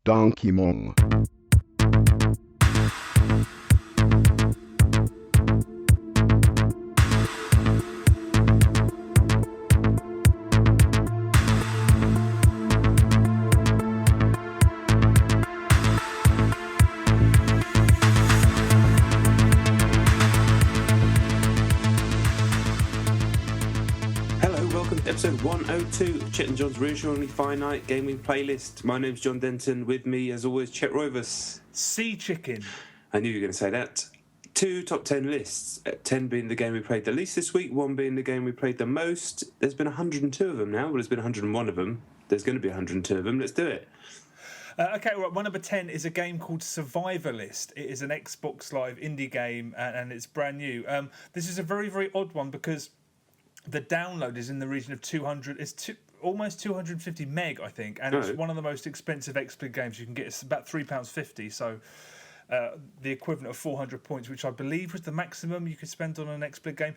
Donkey Mong. Episode 102 of Chet and John's Reassuringly Finite Gaming Playlist. My name's John Denton. With me, as always, Chet Rovers. Sea Chicken. I knew you were going to say that. 2 top 10 lists. 10 being the game we played the least this week, 1 being the game we played the most. There's been 102 of them now. Well, there's been 101 of them. There's going to be 102 of them. Let's do it. Okay, right. My number 10 is a game called Survivalist. It is an Xbox Live indie game, and it's brand new. This is a very, very odd one because the download is in the region of 200. It's almost 250 meg, I think, and it's one of the most expensive XSplit games you can get. It's about £3.50, so the equivalent of 400 points, which I believe was the maximum you could spend on an XSplit game.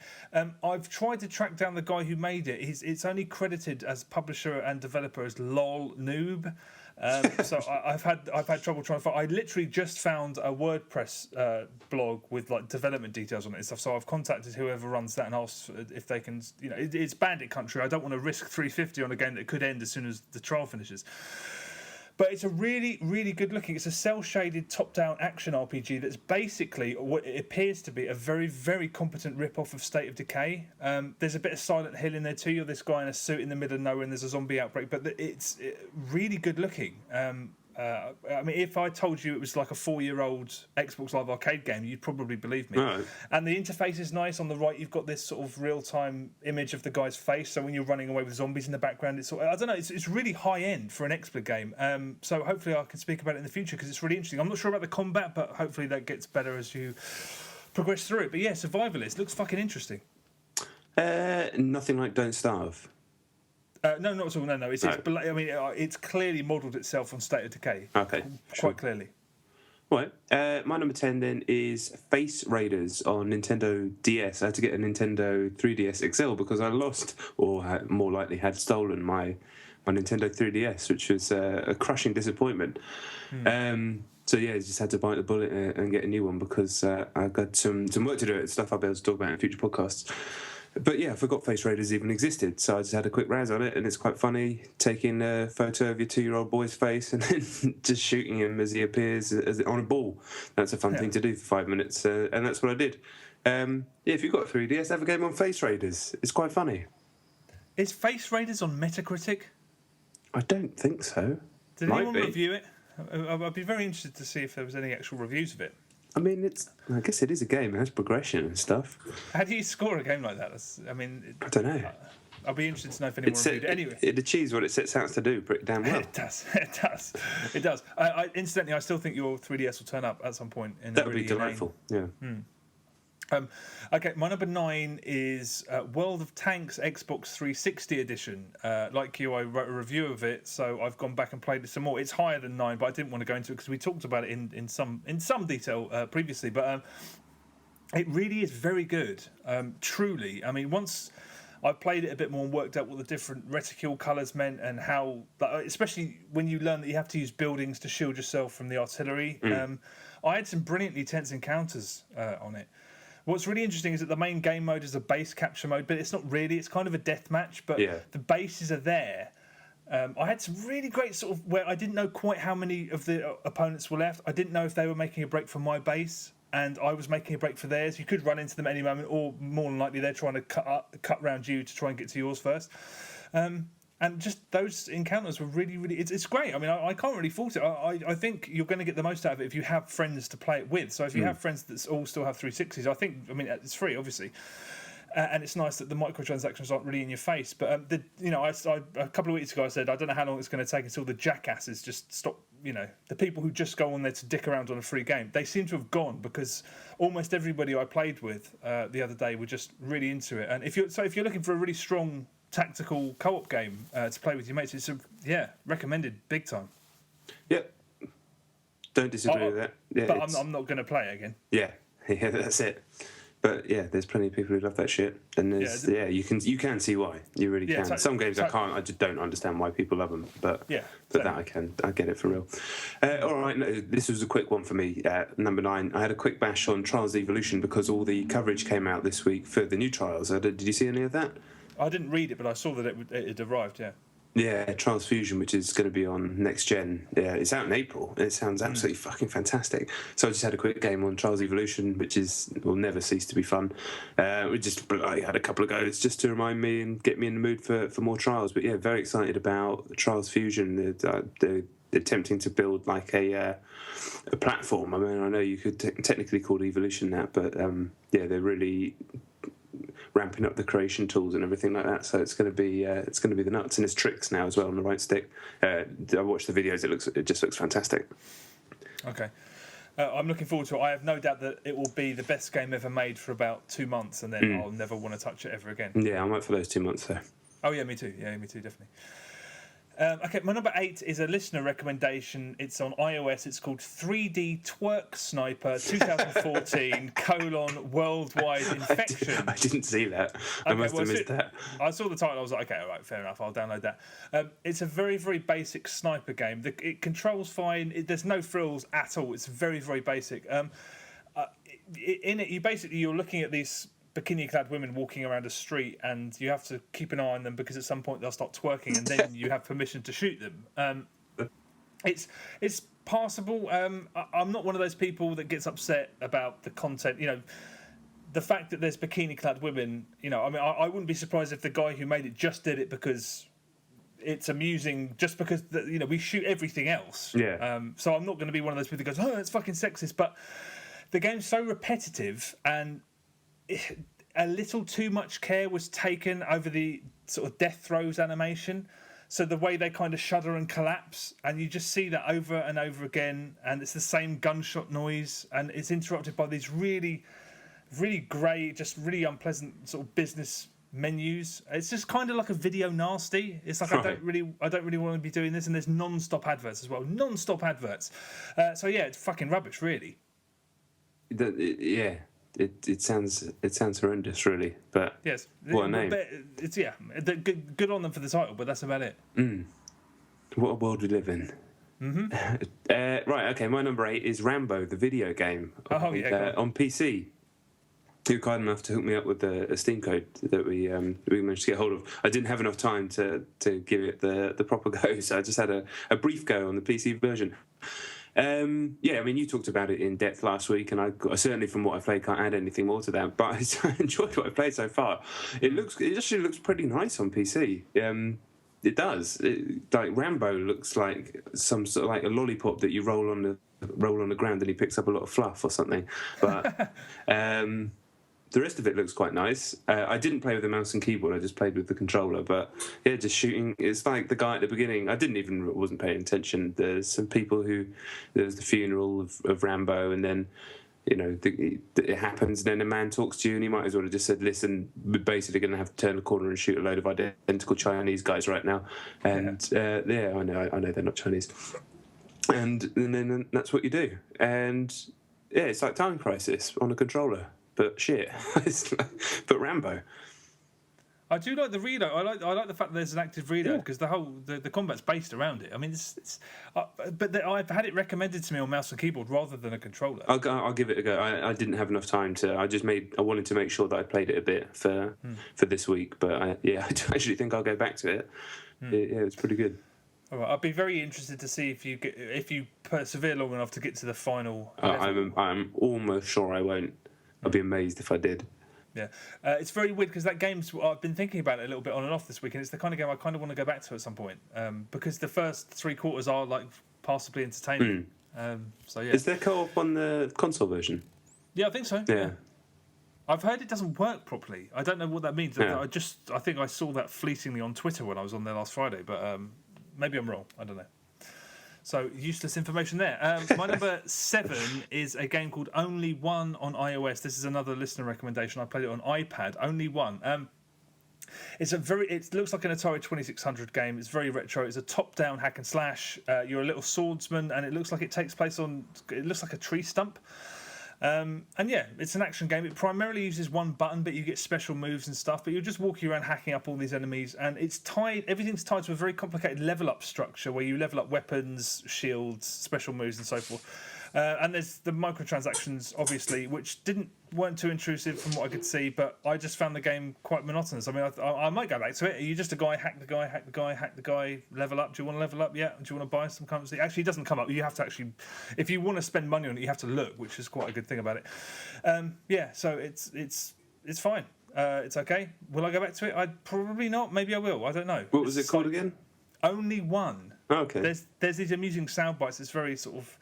I've tried to track down the guy who made it. It's only credited as publisher and developer as lol noob. So I've had trouble trying to find. I literally just found a WordPress blog with like development details on it and stuff. So I've contacted whoever runs that and asked if they can. You know, it's Bandit country. I don't want to risk 350 on a game that could end as soon as the trial finishes. But it's a really, really good looking. It's a cel-shaded top-down action RPG that's basically what it appears to be a very, very competent rip-off of State of Decay. There's a bit of Silent Hill in there too. You're this guy in a suit in the middle of nowhere and there's a zombie outbreak. But it's really good looking. I mean, if I told you it was like a 4-year-old Xbox Live Arcade game, you'd probably believe me. Right. And the interface is nice. On the right, you've got this sort of real-time image of the guy's face. So when you're running away with zombies in the background, it's I don't know. It's really high-end for an XSplit game. So hopefully I can speak about it in the future because it's really interesting. I'm not sure about the combat, but hopefully that gets better as you progress through it. But yeah, Survivalist looks fucking interesting. Nothing like Don't Starve. No, not at all. No. I mean, it's clearly modelled itself on State of Decay. Okay, quite clearly. Right. My number 10 then is Face Raiders on Nintendo DS. I had to get a Nintendo 3DS XL because I lost, or more likely had stolen my Nintendo 3DS, which was a crushing disappointment. So yeah, I just had to bite the bullet and get a new one because I got some work to do. It's stuff I'll be able to talk about in future podcasts. But yeah, I forgot Face Raiders even existed, so I just had a quick razz on it, and it's quite funny taking a photo of your 2-year-old boy's face and then just shooting him as he appears on a ball. That's a fun thing to do for 5 minutes, and that's what I did. If you've got a 3DS, have a game on Face Raiders. It's quite funny. Is Face Raiders on Metacritic? I don't think so. Did anyone review it? I'd be very interested to see if there was any actual reviews of it. I mean, I guess it is a game. It has progression and stuff. How do you score a game like that? I don't know. I'll be interested to know if anyone reviewed it. Anyway, it achieves what it sets out to do pretty damn well. It does. Incidentally, I still think your 3DS will turn up at some point. That would be delightful. Yeah. Okay, my number 9 is World of Tanks Xbox 360 edition. Like you, I wrote a review of it, so I've gone back and played it some more. It's higher than 9, but I didn't want to go into it because we talked about it in some detail previously. But it really is very good, truly. I mean, once I played it a bit more and worked out what the different reticule colours meant and how, especially when you learn that you have to use buildings to shield yourself from the artillery. I had some brilliantly tense encounters on it. What's really interesting is that the main game mode is a base capture mode, but it's not really. It's kind of a death match, but the bases are there. I had some really great sort of where I didn't know quite how many of the opponents were left. I didn't know if they were making a break for my base, and I was making a break for theirs. You could run into them at any moment, or more than likely they're trying to cut round you to try and get to yours first. And just those encounters were really, really... It's great. I mean, I can't really fault it. I think you're going to get the most out of it if you have friends to play it with. So if you have friends that all still have 360s, I mean, it's free, obviously. And it's nice that the microtransactions aren't really in your face. But, a couple of weeks ago I said, I don't know how long it's going to take until the jackasses just stop, the people who just go on there to dick around on a free game. They seem to have gone because almost everybody I played with the other day were just really into it. And if you're looking for a really strong tactical co-op game to play with your mates, it's recommended big time. Yep. Don't disagree with that. Yeah, but I'm not going to play it again. Yeah, that's it. But yeah, there's plenty of people who love that shit, and there's you can see why. You really can. Some games I can't. I just don't understand why people love them. But that I can. I get it for real. All right, no, this was a quick one for me. Number 9. I had a quick bash on Trials Evolution because all the coverage came out this week for the new Trials. Did you see any of that? I didn't read it, but I saw that it had arrived. Yeah. Yeah, Trials Fusion, which is going to be on next gen. Yeah, it's out in April. It sounds absolutely fucking fantastic. So I just had a quick game on Trials Evolution, which will never cease to be fun. I had a couple of goes just to remind me and get me in the mood for more Trials. But yeah, very excited about Trials Fusion. They're attempting to build like a platform. I mean, I know you could technically call Evolution that, but yeah, they're really ramping up the creation tools and everything like that, so it's going to be the nuts, and there's tricks now as well on the right stick. I watched the videos; it just looks fantastic. Okay, I'm looking forward to it. I have no doubt that it will be the best game ever made for about 2 months, and then I'll never want to touch it ever again. Yeah, I'm up for those 2 months though. Oh yeah, me too. Yeah, me too, definitely. Okay, my number 8 is a listener recommendation. It's on iOS. It's called 3D Twerk Sniper 2014 Worldwide Infection. I didn't see that. I must have missed that. I saw the title. I was like, okay, all right, fair enough. I'll download that. It's a very, very basic sniper game. It controls fine. There's no frills at all. It's very, very basic. In it, you're looking at these bikini-clad women walking around a street, and you have to keep an eye on them because at some point they'll start twerking, and then you have permission to shoot them. It's passable. I'm not one of those people that gets upset about the content. You know, the fact that there's bikini-clad women. You know, I mean, I wouldn't be surprised if the guy who made it just did it because it's amusing, just because we shoot everything else. Yeah. So I'm not going to be one of those people that goes, "Oh, it's fucking sexist," but the game's so repetitive and a little too much care was taken over the sort of death throes animation. So the way they kind of shudder and collapse, and you just see that over and over again, and it's the same gunshot noise, and it's interrupted by these really, really grey, just really unpleasant sort of business menus. It's just kind of like a video nasty. It's like, right. I don't really want to be doing this, and there's non-stop adverts as well. Non-stop adverts. So yeah, it's fucking rubbish, really. Yeah. It sounds horrendous, really. But yes, what a name! It's good on them for the title, but that's about it. What a world we live in. Mm-hmm. Right, okay. My number 8 is Rambo, the video game. On PC. You were kind enough to hook me up with a Steam code that we managed to get hold of. I didn't have enough time to give it the proper go, so I just had a brief go on the PC version. Yeah, I mean, you talked about it in depth last week, and I certainly, from what I played, can't add anything more to that. But I enjoyed what I played so far. It actually looks pretty nice on PC. It does. Like Rambo looks like some sort of like a lollipop that you roll on the ground, and he picks up a lot of fluff or something. But the rest of it looks quite nice. I didn't play with the mouse and keyboard. I just played with the controller. But yeah, just shooting. It's like the guy at the beginning. I wasn't paying attention. There's some people there's the funeral of Rambo, and then it happens, and then a man talks to you, and he might as well have just said, "Listen, we're basically going to have to turn the corner and shoot a load of identical Chinese guys right now." And yeah, I know they're not Chinese. And then that's what you do. And yeah, it's like Time Crisis on a controller. But shit, but Rambo. I do like the reload. I like the fact that there's an active reload because the combat's based around it. I mean, I've had it recommended to me on mouse and keyboard rather than a controller. I'll give it a go. I didn't have enough time to. I wanted to make sure that I played it a bit for this week. But I actually think I'll go back to it. Yeah, it's pretty good. All right, I'd be very interested to see if you persevere long enough to get to the final. I'm almost sure I won't. I'd be amazed if I did. Yeah, it's very weird because that game's. I've been thinking about it a little bit on and off this week, and it's the kind of game I kind of want to go back to at some point because the first 3 quarters are like passably entertaining. So yeah, is there co-op on the console version? Yeah, I think so. Yeah. I've heard it doesn't work properly. I don't know what that means. Yeah. I think I saw that fleetingly on Twitter when I was on there last Friday, but maybe I'm wrong. I don't know. So, useless information there. My number 7 is a game called OnlyOne on iOS. This is another listener recommendation. I played it on iPad. OnlyOne. It looks like an Atari 2600 game. It's very retro. It's a top-down hack and slash. You're a little swordsman, and it looks like it takes place it looks like a tree stump. And yeah, it's an action game. It primarily uses one button, but you get special moves and stuff. But you're just walking around hacking up all these enemies, and it's tied. Everything's tied to a very complicated level up structure where you level up weapons, shields, special moves, and so forth. And there's the microtransactions, obviously, which weren't too intrusive from what I could see, but I just found the game quite monotonous. I mean, I might go back to it. Are you just a guy, hack the guy, hack the guy, hack the guy, level up? Do you want to level up? Yeah. Do you want to buy some currency? Actually, it doesn't come up. You have to actually, if you want to spend money on it, you have to look, which is quite a good thing about it. Yeah, so it's fine. It's okay. Will I go back to it? I'd probably not. Maybe I will. I don't know. What was it called again? Only One. Oh, okay. There's these amusing sound bites. It's very sort of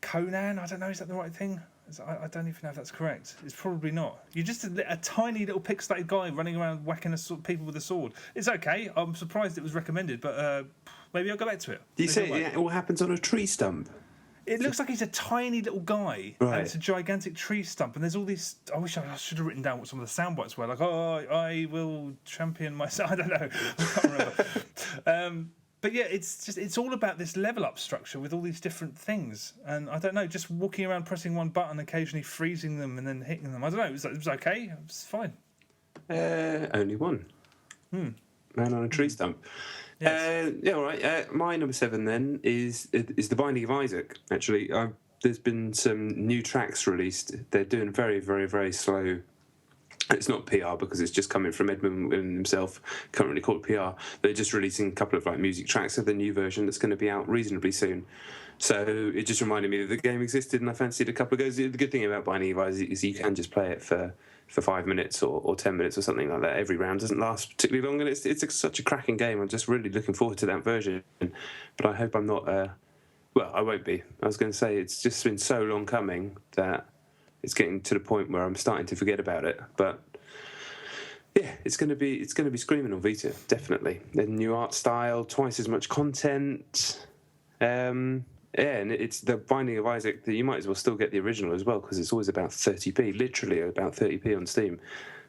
Conan. I don't know. Is that the right thing? I don't even know if that's correct. It's probably not. You're just a tiny little pixelated guy running around whacking people with a sword. It's okay. I'm surprised it was recommended, but maybe I'll go back to it. Do you say it all happens on a tree stump? It looks like he's a tiny little guy, right. And it's a gigantic tree stump, and there's all these. I wish I should have written down what some of the sound bites were. Like, I will champion myself. I don't know. I can't remember. But yeah, it's all about this level up structure with all these different things, and I don't know, just walking around pressing one button, occasionally freezing them and then hitting them. I don't know. It was okay. It was fine. Only One. Man on a tree stump. Yes. Yeah, all right. My number 7 then is The Binding of Isaac. Actually, there's been some new tracks released. They're doing very, very, very slow. It's not PR because it's just coming from Edmund himself. Can't really call it PR. They're just releasing a couple of music tracks of the new version that's going to be out reasonably soon. So it just reminded me that the game existed, and I fancied a couple of goes. The good thing about Binding of Isaac is you can just play it for 5 minutes or 10 minutes or something like that. Every round doesn't last particularly long, and it's such a cracking game. I'm just really looking forward to that version. But I hope I'm not. Well, I won't be. I was going to say it's just been so long coming that it's getting to the point where I'm starting to forget about it. But yeah, it's going to be screaming on Vita, definitely. The new art style, twice as much content. Yeah, and it's the Binding of Isaac that you might as well still get the original as well, because it's always about 30p, literally about 30p on Steam.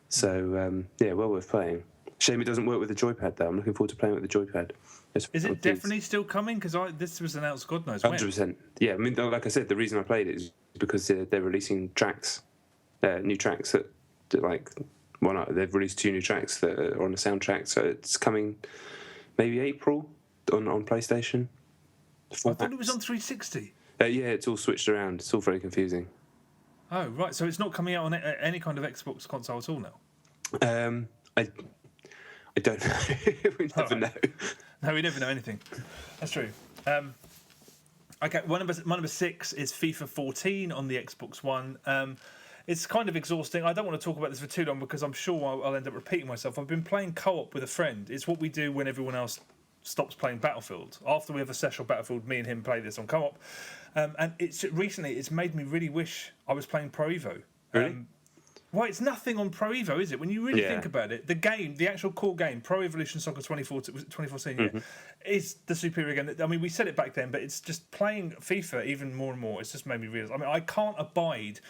So yeah, well worth playing. Shame it doesn't work with the joypad though. I'm looking forward to playing with the joypad. Is it definitely still coming? Because this was announced God knows when. 100%. Yeah, I mean, like I said, the reason I played it is because they're releasing tracks, new tracks that they've released 2 new tracks that are on the soundtrack, so it's coming maybe April on PlayStation. I thought it was on 360. Yeah, it's all switched around. It's all very confusing. Oh, right. So it's not coming out on any kind of Xbox console at all now? I don't know. We never know. No, we never know anything. That's true. Okay, my number 6 is FIFA 14 on the Xbox One. It's kind of exhausting. I don't want to talk about this for too long because I'm sure I'll end up repeating myself. I've been playing co-op with a friend. It's what we do when everyone else stops playing Battlefield. After we have a session of Battlefield, me and him play this on co-op. And it's made me really wish I was playing Pro Evo. Really? Well, it's nothing on Pro Evo, is it? When you really think about it, the actual core game, Pro Evolution Soccer 2014, is the superior game. I mean, we said it back then, but it's just playing FIFA even more and more. It's just made me realise. I mean, I can't abide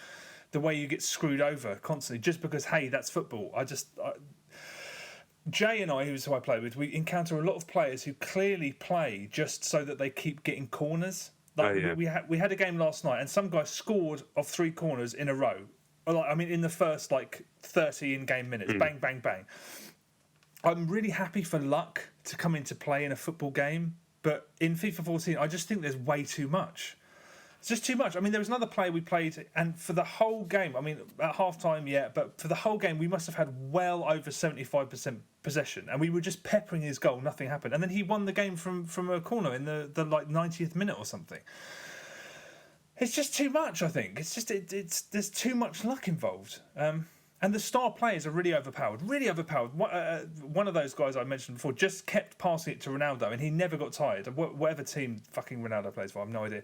the way you get screwed over constantly just because, hey, that's football. Jay and I, who I play with, we encounter a lot of players who clearly play just so that they keep getting corners. We had a game last night, and some guy scored off 3 corners in a row. In the first 30 in-game minutes, bang, bang, bang. I'm really happy for luck to come into play in a football game, but in FIFA 14, I just think there's way too much. It's just too much. I mean, there was another player we played, and for the whole game, I mean, at half-time, but for the whole game, we must have had well over 75% possession, and we were just peppering his goal, nothing happened. And then he won the game from a corner in the 90th minute or something. It's just too much, I think. It's just there's too much luck involved. And the star players are really overpowered. Really overpowered. One of those guys I mentioned before just kept passing it to Ronaldo, and he never got tired. Whatever team fucking Ronaldo plays for, I have no idea.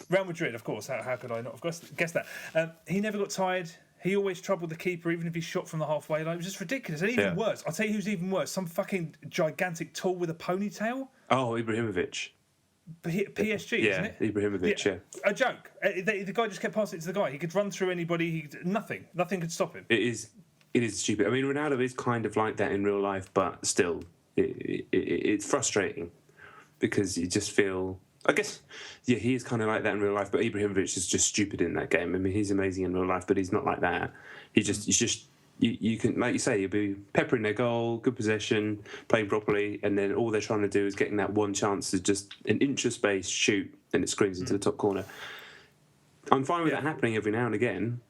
Real Madrid, of course. How could I not have guessed that? He never got tired. He always troubled the keeper, even if he shot from the halfway line. It was just ridiculous. And even worse, I'll tell you who's even worse. Some fucking gigantic tall with a ponytail. Oh, Ibrahimovic. PSG, isn't it? Ibrahimovic, yeah. A joke. The guy just kept passing it to the guy. He could run through anybody. Nothing could stop him. It is stupid. I mean, Ronaldo is kind of like that in real life, but still, it's frustrating because you just feel. I guess, yeah, he is kind of like that in real life, but Ibrahimovic is just stupid in that game. I mean, he's amazing in real life, but he's not like that. He's just you can, like you say, you'll be peppering their goal, good possession, playing properly, and then all they're trying to do is getting that one chance to just an inch of space, shoot, and it screams into the top corner. I'm fine with that happening every now and again.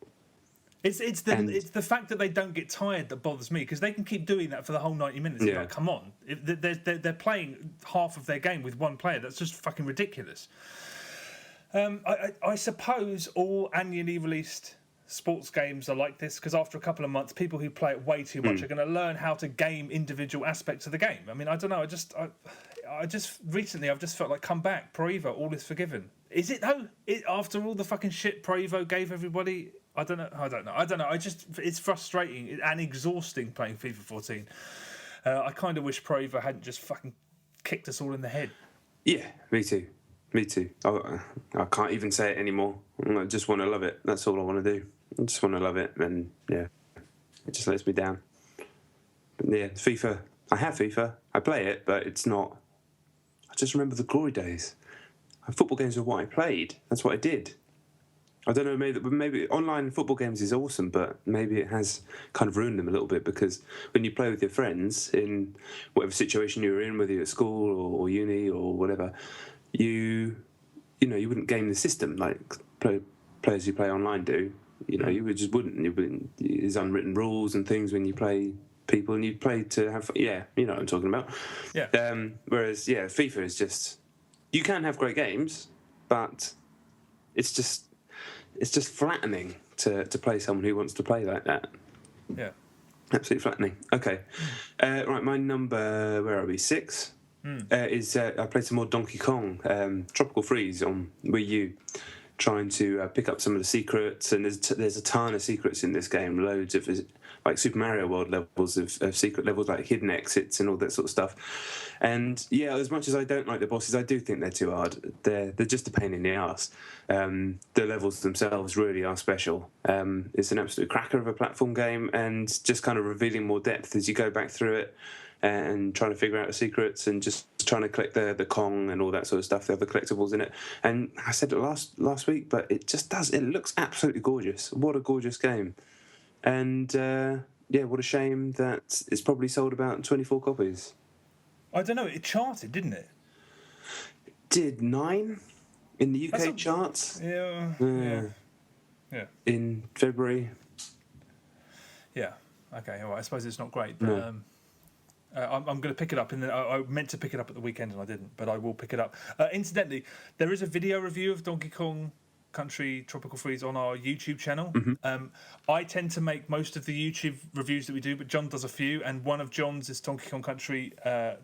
It's the fact that they don't get tired that bothers me, because they can keep doing that for the whole 90 minutes. Yeah. Like, come on, they're playing half of their game with one player. That's just fucking ridiculous. I suppose all annually released sports games are like this, because after a couple of months, people who play it way too much are going to learn how to game individual aspects of the game. I mean, I don't know. I just recently I've just felt like, come back, Pro Evo, all is forgiven. Is it though? After all the fucking shit Pro Evo gave everybody. I don't know. It's frustrating and exhausting playing FIFA 14. I kind of wish Pro Evo hadn't just fucking kicked us all in the head. Yeah, me too. I can't even say it anymore. I just want to love it. That's all I want to do. I just want to love it, and yeah, it just lets me down. But yeah, FIFA. I have FIFA. I play it, but it's not. I just remember the glory days. Football games were what I played. That's what I did. I don't know, maybe online football games is awesome, but maybe it has kind of ruined them a little bit, because when you play with your friends in whatever situation you're in, whether you're at school or uni or whatever, you wouldn't game the system like players who play online do. You just wouldn't. There's unwritten rules and things when you play people, and you play to have. Yeah, you know what I'm talking about. Yeah. Whereas, FIFA is just, you can have great games, but it's just flattening to play someone who wants to play like that. Yeah. Absolutely flattening. Okay. Right, my number, where are we, 6? Is I played some more Donkey Kong, Tropical Freeze on Wii U, trying to pick up some of the secrets, and there's a ton of secrets in this game, loads of like Super Mario World levels of secret levels, like hidden exits and all that sort of stuff. And yeah, as much as I don't like the bosses, I do think they're too hard. They're just a pain in the arse. The levels themselves really are special. It's an absolute cracker of a platform game, and just kind of revealing more depth as you go back through it and trying to figure out the secrets and just trying to collect the Kong and all that sort of stuff, the other collectibles in it. And I said it last week, but it just does. It looks absolutely gorgeous. What a gorgeous game. And what a shame that it's probably sold about 24 copies. I don't know, it charted, didn't it? Did 9 in the UK charts. Yeah. In February. Yeah. Okay. Well, I suppose it's not great, but I'm going to pick it up. I meant to pick it up at the weekend and I didn't, but I will pick it up. Incidentally, there is a video review of Donkey Kong Country Tropical Freeze on our YouTube channel. I tend to make most of the YouTube reviews that we do, but John does a few, and one of John's is Donkey Kong Country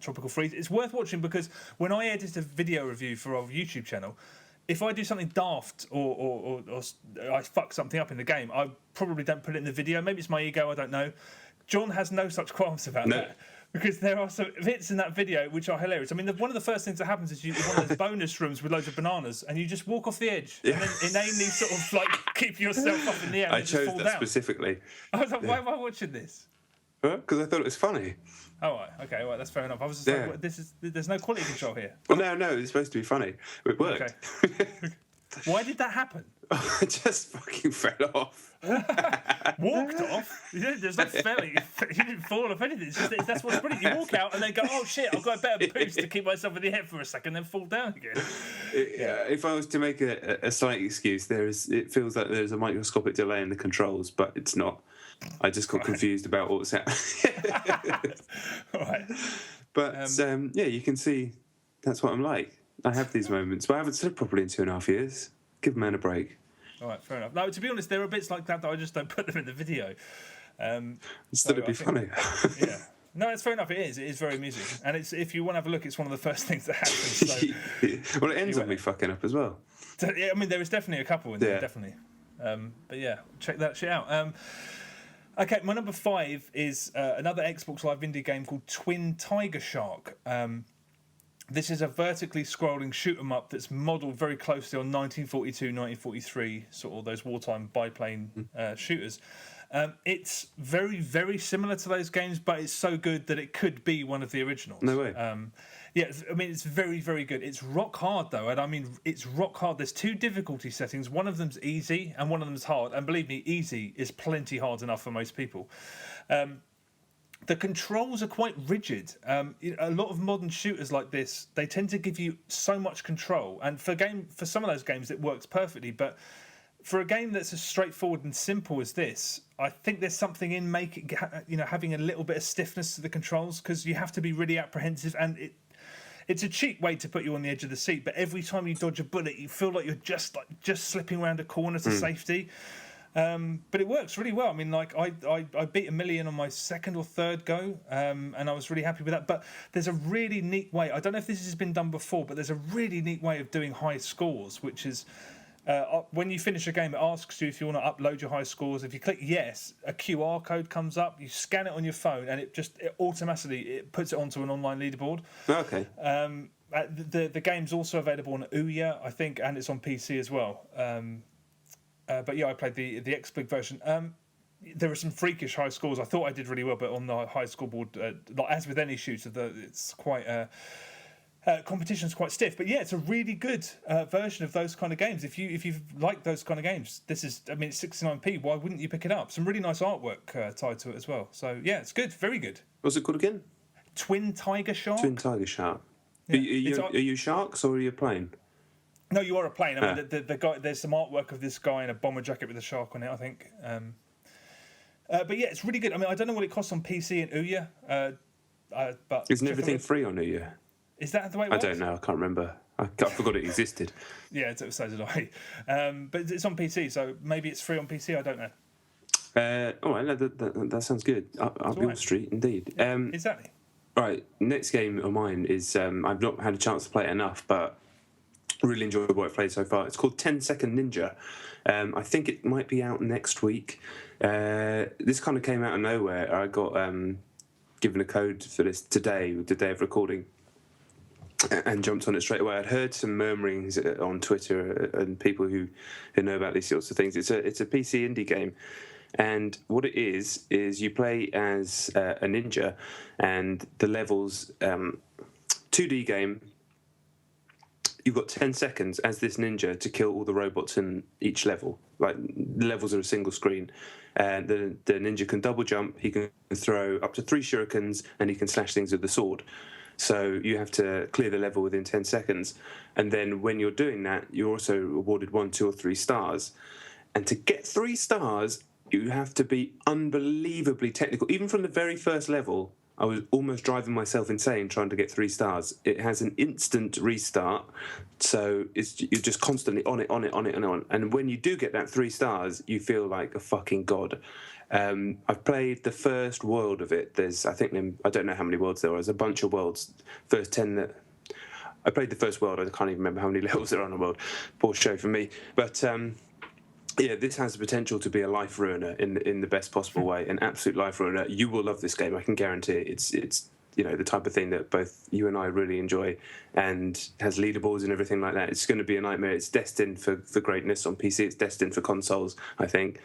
Tropical Freeze. It's worth watching, because when I edit a video review for our YouTube channel, if I do something daft or I fuck something up in the game, I probably don't put it in the video. Maybe it's my ego, I don't know. John has no such qualms about that. Because there are some bits in that video which are hilarious. I mean, one of the first things that happens is you one of those bonus rooms with loads of bananas, and you just walk off the edge and then inanely sort of like keep yourself up in the air and I chose fall that down. Specifically. I was like, why am I watching this? Because I thought it was funny. Oh, right. Okay, well, that's fair enough. I was just like, well, there's no quality control here. Well, no, it's supposed to be funny. It worked. Okay. Why did that happen? I just fucking fell off. Walked off? There's no felling. You didn't fall off anything. That's what's brilliant. You walk out and then go, oh shit, I've got a better boost to keep myself in the air for a second, then fall down again. If I was to make a slight excuse, it feels like there's a microscopic delay in the controls, but it's not. I just got confused about what was happening. Right. But you can see that's what I'm like. I have these moments, but I haven't slept properly in 2.5 years. Give a man a break. All right, fair enough. No, to be honest, there are bits like that I just don't put them in the video. It'd be funny. Yeah. No, it's fair enough. It is very amusing, and if you want to have a look, it's one of the first things that happens. So well, it ends with me fucking up as well. Yeah, I mean, there is definitely a couple in there, definitely. But yeah, check that shit out. Okay, my number 5 is another Xbox Live indie game called Twin Tiger Shark. This is a vertically scrolling shoot 'em up that's modelled very closely on 1942, 1943, sort of those wartime biplane shooters. It's very, very similar to those games, but it's so good that it could be one of the originals. No way. I mean, it's very, very good. It's rock hard, though, and I mean, it's rock hard. There's 2 difficulty settings. One of them's easy, and one of them's hard. And believe me, easy is plenty hard enough for most people. The controls are quite rigid. A lot of modern shooters like this, they tend to give you so much control, and for some of those games, it works perfectly. But for a game that's as straightforward and simple as this, I think there's something in having a little bit of stiffness to the controls, because you have to be really apprehensive, and it's a cheap way to put you on the edge of the seat. But every time you dodge a bullet, you feel like you're just slipping around a corner to safety. But it works really well. I mean, like I beat 1 million on my 2nd or 3rd go, and I was really happy with that. But there's a really neat way. I don't know if this has been done before, but there's a really neat way of doing high scores, which is when you finish a game, it asks you if you want to upload your high scores. If you click yes, a QR code comes up. You scan it on your phone, and it automatically puts it onto an online leaderboard. Okay. The game's also available on Ouya, I think, and it's on PC as well. But yeah, I played the XBig version. There were some freakish high scores. I thought I did really well, but on the high scoreboard, as with any shooter, it's quite competition's quite stiff. But yeah, it's a really good version of those kind of games. If you like those kind of games, this is. I mean, it's 69p. Why wouldn't you pick it up? Some really nice artwork tied to it as well. So yeah, it's good. Very good. What's it called again? Twin Tiger Shark. Twin Tiger Shark. Yeah. Are you sharks or are you a plane? No, you are a plane. I mean, the guy. There's some artwork of this guy in a bomber jacket with a shark on it, I think. But yeah, it's really good. I mean, I don't know what it costs on PC and Ouya, but isn't everything free on Ouya? Is that the way it works? I don't know. I can't remember. I forgot it existed. Yeah, so did I. But it's on PC, so maybe it's free on PC. I don't know. All right, no, that sounds good. Up your street, indeed. Exactly. Right, next game of mine is I've not had a chance to play it enough, but really enjoyed what I've played so far. It's called 10 Second Ninja. I think it might be out next week. This kind of came out of nowhere. I got given a code for this today, the day of recording, and jumped on it straight away. I'd heard some murmurings on Twitter and people who know about these sorts of things. It's a PC indie game. And what it is you play as a ninja, and the levels, 2D game. You've got 10 seconds as this ninja to kill all the robots in each level. Like, the levels are a single screen. And the ninja can double jump, he can throw up to 3 shurikens, and he can slash things with the sword. So you have to clear the level within 10 seconds. And then when you're doing that, you're also awarded 1, 2, or 3 stars. And to get 3 stars, you have to be unbelievably technical. Even from the very first level, I was almost driving myself insane trying to get 3 stars. It has an instant restart, so you're just constantly on it. And when you do get that 3 stars, you feel like a fucking god. I've played the first world of it. I don't know how many worlds there are. There's a bunch of worlds. First 10 I played the first world. I can't even remember how many levels there are on a world. Poor show for me. But yeah, this has the potential to be a life ruiner in the best possible way, an absolute life ruiner. You will love this game, I can guarantee it. It's the type of thing that both you and I really enjoy, and has leaderboards and everything like that. It's going to be a nightmare. It's destined for greatness on PC. It's destined for consoles, I think.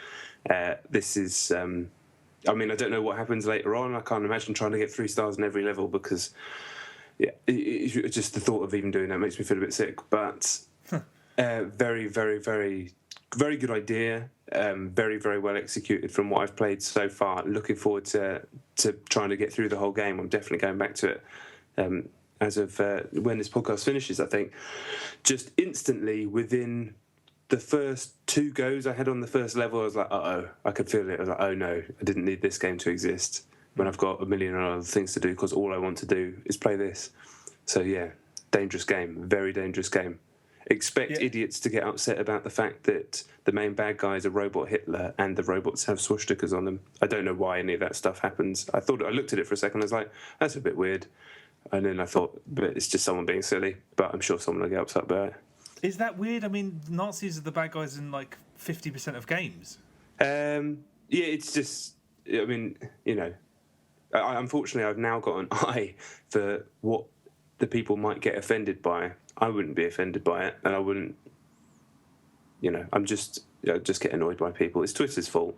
This is... I mean, I don't know what happens later on. I can't imagine trying to get 3 stars in every level because, yeah, it's just the thought of even doing that makes me feel a bit sick. But very, very, very... very good idea, very, very well executed from what I've played so far. Looking forward to trying to get through the whole game. I'm definitely going back to it as of when this podcast finishes, I think. Just instantly, within the first 2 goes I had on the first level, I was like, uh-oh, I could feel it. I was like, oh no, I didn't need this game to exist when I've got a million other things to do, because all I want to do is play this. So yeah, dangerous game, very dangerous game. Expect idiots to get upset about the fact that the main bad guy is a robot Hitler and the robots have swastikas on them. I don't know why any of that stuff happens. I looked at it for a second, I was like, that's a bit weird. And then I thought, but it's just someone being silly. But I'm sure someone will get upset about it. Is that weird? I mean, Nazis are the bad guys in like 50% of games. Yeah, it's just, I mean, unfortunately I've now got an eye for what the people might get offended by. I wouldn't be offended by it, and I wouldn't, I'm just get annoyed by people. It's Twitter's fault.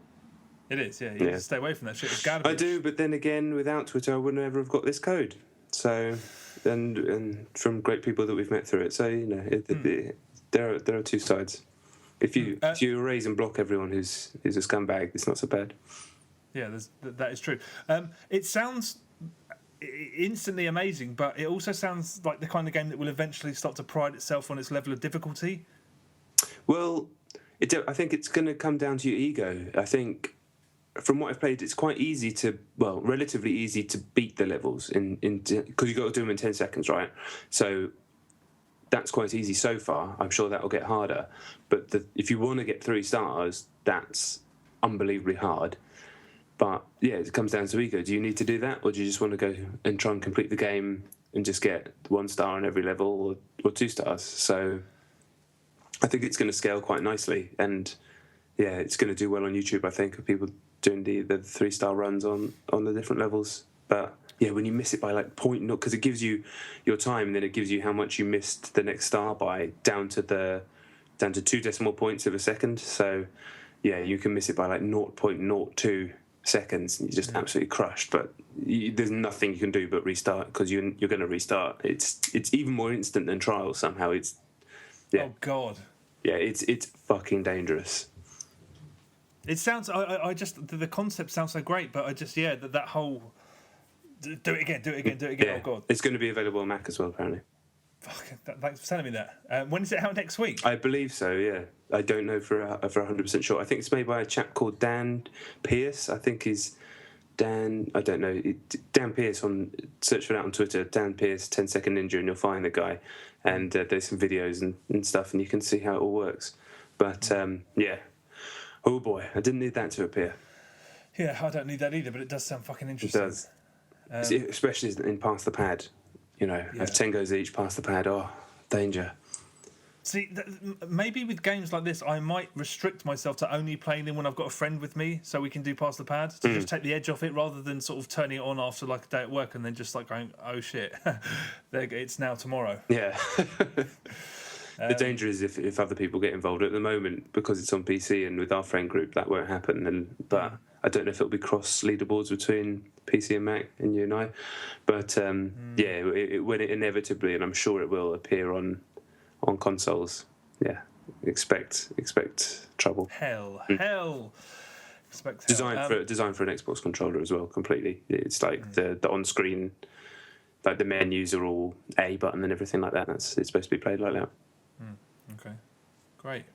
It is, yeah. You need to stay away from that shit. It's garbage. I do, but then again, without Twitter, I wouldn't ever have got this code. So, and from great people that we've met through it. So, you know, there are two sides. If you erase and block everyone who's a scumbag, it's not so bad. Yeah, that is true. It sounds instantly amazing, but it also sounds like the kind of game that will eventually start to pride itself on its level of difficulty. Well, I think it's going to come down to your ego. I think, from what I've played, it's quite easy relatively easy to beat the levels because you've got to do them in 10 seconds, right? So that's quite easy so far. I'm sure that'll get harder. But if you want to get 3 stars, that's unbelievably hard. But yeah, it comes down to ego. Do you need to do that, or do you just want to go and try and complete the game and just get 1 star on every level or 2 stars? So I think it's going to scale quite nicely, and yeah, it's going to do well on YouTube. I think of people doing the 3-star runs on the different levels. But yeah, when you miss it by like because it gives you your time, and then it gives you how much you missed the next star by down to 2 decimal points of a second. So yeah, you can miss it by like 0.02 seconds, and you're just absolutely crushed. But there's nothing you can do but restart, because you're going to restart. It's even more instant than Trials somehow. Oh God. Yeah, it's fucking dangerous. It sounds. I just the concept sounds so great, but I just that whole do it again. Yeah, oh God. It's going to be available on Mac as well, apparently. Fuck, thanks for telling me that. When is it out next week? I believe so. Yeah, I don't know for 100% sure. I think it's made by a chap called Dan Pierce. I think he's Dan. I don't know. Dan Pierce. Search for that on Twitter. Dan Pierce 10-second Ninja, and you'll find the guy. And there's some videos and stuff, and you can see how it all works. But yeah, oh boy, I didn't need that to appear. Yeah, I don't need that either, but it does sound fucking interesting. It does, especially in Past the Pad. You know, if 10 goes each past the pad, danger. See, maybe with games like this, I might restrict myself to only playing them when I've got a friend with me, so we can do Past the Pad, to just take the edge off it, rather than sort of turning it on after like a day at work and then just like going, oh shit, it's now tomorrow. Yeah. The danger is if other people get involved. At the moment, because it's on PC and with our friend group, that won't happen. But I don't know if it'll be cross leaderboards between PC and Mac and you and I. But yeah, when it inevitably, and I'm sure it will, appear on consoles, yeah, expect trouble. Hell. Expect design for an Xbox controller as well. Completely, it's like the on screen, like the menus are all A button and everything like that. It's supposed to be played like that. Okay, great.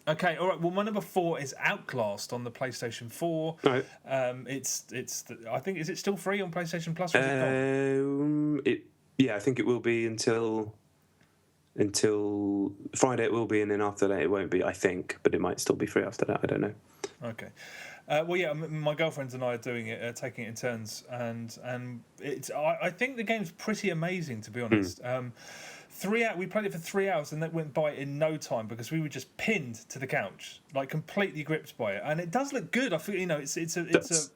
Okay, all right. Well, my number 4 is Outlast on the PlayStation 4. Right. I think, is it still free on PlayStation Plus? Or is it gone? I think it will be until Friday. It will be, and then after that it won't be. I think, but it might still be free after that. I don't know. Okay. Well, yeah, my girlfriends and I are doing it, taking it in turns, and I think the game's pretty amazing, to be honest. 3 hours. We played it for 3 hours, and that went by in no time because we were just pinned to the couch, like completely gripped by it. And it does look good. I feel it's a.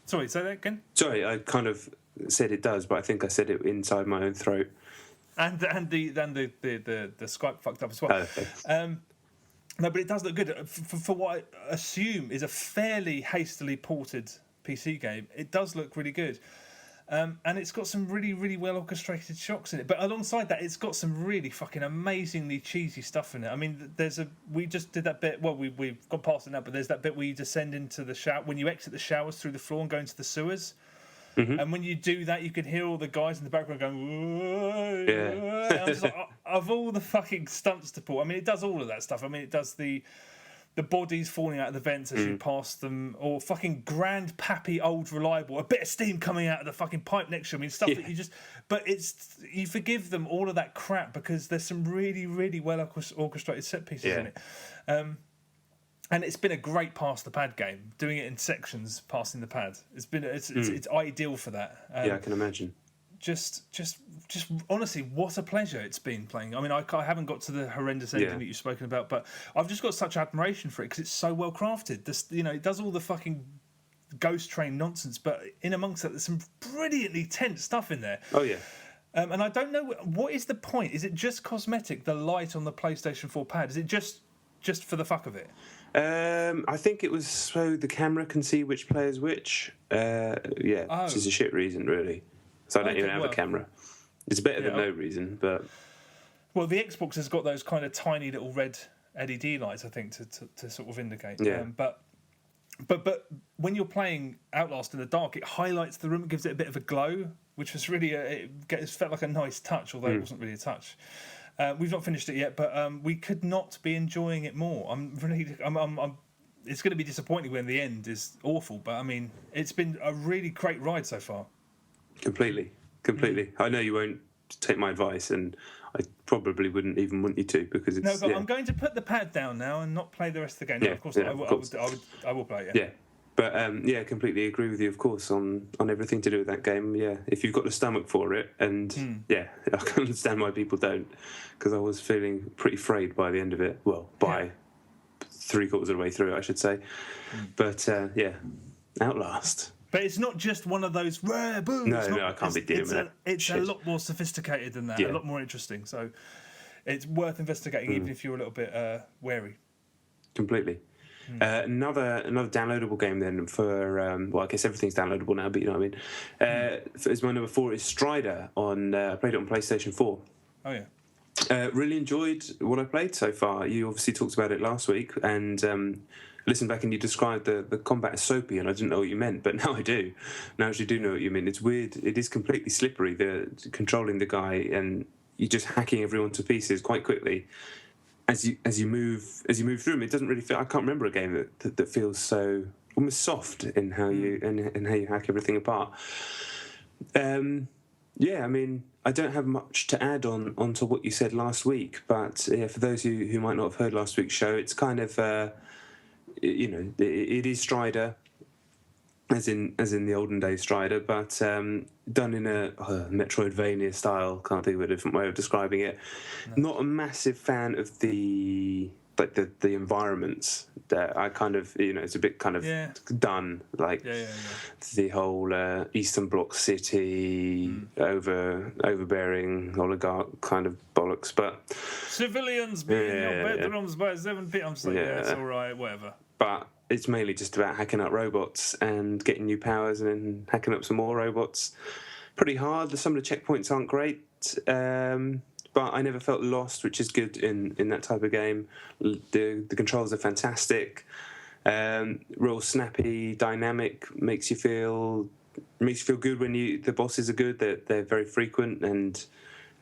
Sorry, say that again. Sorry, I kind of said it does, but I think I said it inside my own throat. And the Skype fucked up as well. Oh, okay. No, but it does look good for what I assume is a fairly hastily ported PC game. It does look really good. And it's got some really, really well orchestrated shocks in it. But alongside that, it's got some really fucking amazingly cheesy stuff in it. I mean, we just did that bit. Well, we've gone past it now, but there's that bit where you descend into the shower, when you exit the showers through the floor and go into the sewers. Mm-hmm. And when you do that, you can hear all the guys in the background going, whoa, yeah. And I'm just like, of all the fucking stunts to pull, I mean, it does all of that stuff. I mean, it does the bodies falling out of the vents as you pass them, or fucking grandpappy old reliable, a bit of steam coming out of the fucking pipe next to you. I mean, stuff that you just... But you forgive them all of that crap because there's some really, really well orchestrated set pieces in it. And it's been a great pass the pad game, doing it in sections, passing the pad. It's ideal for that. I can imagine. Just honestly, what a pleasure it's been playing. I mean, I haven't got to the horrendous ending that you've spoken about, but I've just got such admiration for it because it's so well crafted. It does all the fucking ghost train nonsense, but in amongst that, there's some brilliantly tense stuff in there. Oh yeah. And I don't know what is the point. Is it just cosmetic? The light on the PlayStation 4 pad, is it just just for the fuck of it? I think it was so the camera can see which player's which. Which is a shit reason, really. So I don't even have a camera. It's better than no reason, but... Well, the Xbox has got those kind of tiny little red LED lights, I think, to sort of indicate. Yeah. But when you're playing Outlast in the dark, it highlights the room, it gives it a bit of a glow, which was really it felt like a nice touch, although it wasn't really a touch. We've not finished it yet, but we could not be enjoying it more. It's going to be disappointing when the end is awful, but I mean, it's been a really great ride so far. Completely. I know you won't take my advice, and I probably wouldn't even want you to, because it's... No, but I'm going to put the pad down now and not play the rest of the game. No, of course not. I will play it. Yeah. But completely agree with you, of course, on everything to do with that game. Yeah, if you've got the stomach for it, and I can understand why people don't, because I was feeling pretty frayed by the end of it. Well, by 3/4 of the way through, I should say. But Outlast. But it's not just one of those rare boom. No, I can't be dealing with that. It's a lot more sophisticated than that. A lot more interesting. So it's worth investigating, even if you're a little bit wary. Completely. Another downloadable game then for I guess everything's downloadable now, but you know what I mean. As my number 4 is Strider on played it on PlayStation 4. Oh yeah. Really enjoyed what I played so far. You obviously talked about it last week, and listened back and you described the combat as soapy, and I didn't know what you meant, but now I do. Now I actually do know what you mean. It's weird. It is completely slippery. The controlling the guy, and you're just hacking everyone to pieces quite quickly. As you move through them, it doesn't really feel. I can't remember a game that feels so almost soft in how you and how you hack everything apart. I mean, I don't have much to add onto what you said last week, but for those who might not have heard last week's show, it's kind of it is Strider, as in the olden days Strider, but done in a Metroidvania style. Can't think of a different way of describing it. No. Not a massive fan of the environments. I kind of it's a bit kind of done, like the whole Eastern Bloc city overbearing oligarch kind of bollocks. But civilians being in your bedrooms by 7 p.m. I'm just like, it's all right, whatever. But it's mainly just about hacking up robots and getting new powers and then hacking up some more robots. Pretty hard. Some of the checkpoints aren't great, but I never felt lost, which is good in that type of game. The controls are fantastic. Real snappy, dynamic, makes you feel good when the bosses are good. They're very frequent, and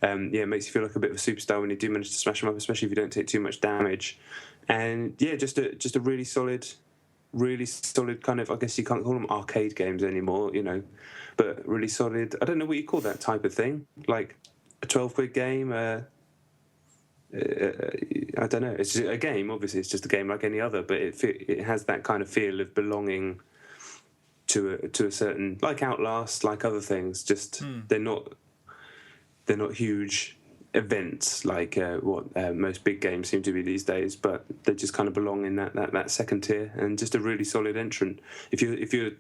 it makes you feel like a bit of a superstar when you do manage to smash them up, especially if you don't take too much damage. And just a really solid kind of, I guess you can't call them arcade games anymore, but really solid. I don't know what you call that type of thing, like a 12-quid game. I don't know. It's a game. Obviously, it's just a game like any other, but it has that kind of feel of belonging to a certain, like Outlast, like other things. Just they're not huge events like what most big games seem to be these days, but they just kind of belong in that second tier, and just a really solid entrant. If you're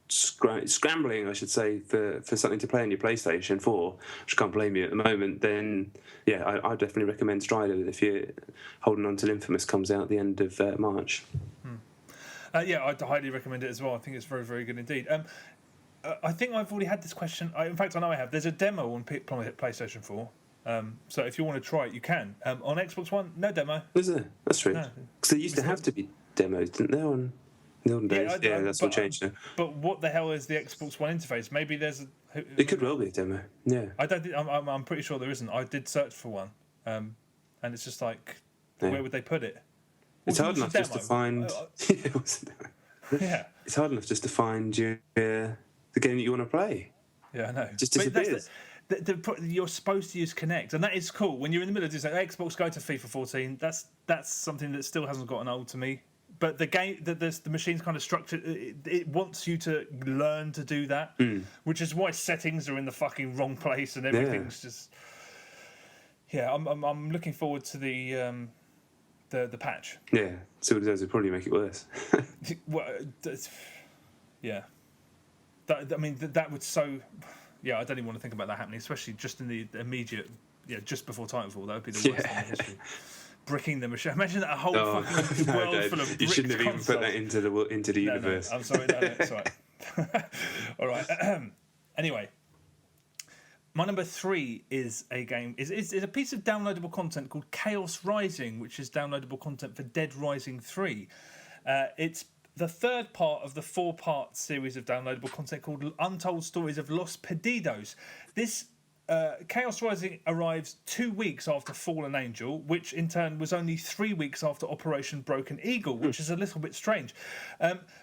scrambling, I should say, for something to play on your PlayStation 4, which I can't blame you at the moment, then I definitely recommend Strider if you're holding on till Infamous comes out at the end of March. I'd highly recommend it as well. I think it's very, very good indeed. I think I've already had this question. In fact, I know I have. There's a demo on PlayStation 4. So if you want to try it, you can. On Xbox One, no demo. Is there? That's true. Because there used to have to be demos, didn't there, on the olden days? That's all changed now. But what the hell is the Xbox One interface? Maybe there's it could well be a demo. Yeah. I don't think, I'm pretty sure there isn't. I did search for one, and it's just like, where would they put it? It's hard enough just to find. It's hard enough just to find the game that you want to play. Yeah, I know. Just disappears. You're supposed to use Kinect, and that is cool. When you're in the middle of this, like, Xbox go to FIFA 14. That's something that still hasn't gotten old to me. But the game, the machine's kind of structured. It wants you to learn to do that, which is why settings are in the fucking wrong place and everything's just. Yeah, I'm looking forward to the patch. Yeah, so it does. It'll probably make it worse. Yeah, that would so. Yeah, I don't even want to think about that happening, especially just in the immediate, just before Titanfall. That would be the worst thing in history. bricking the machine. Imagine that a whole Oh, fucking no, world no, full of bricked you shouldn't have even put that into the universe. No, I'm sorry, no, it's all right. All right. Anyway, my number 3 is a game. Is a piece of downloadable content called Chaos Rising, which is downloadable content for Dead Rising 3. It's the third part of the 4-part series of downloadable content called Untold Stories of Los Perdidos. This Chaos Rising arrives 2 weeks after Fallen Angel, which in turn was only 3 weeks after Operation Broken Eagle, which is a little bit strange,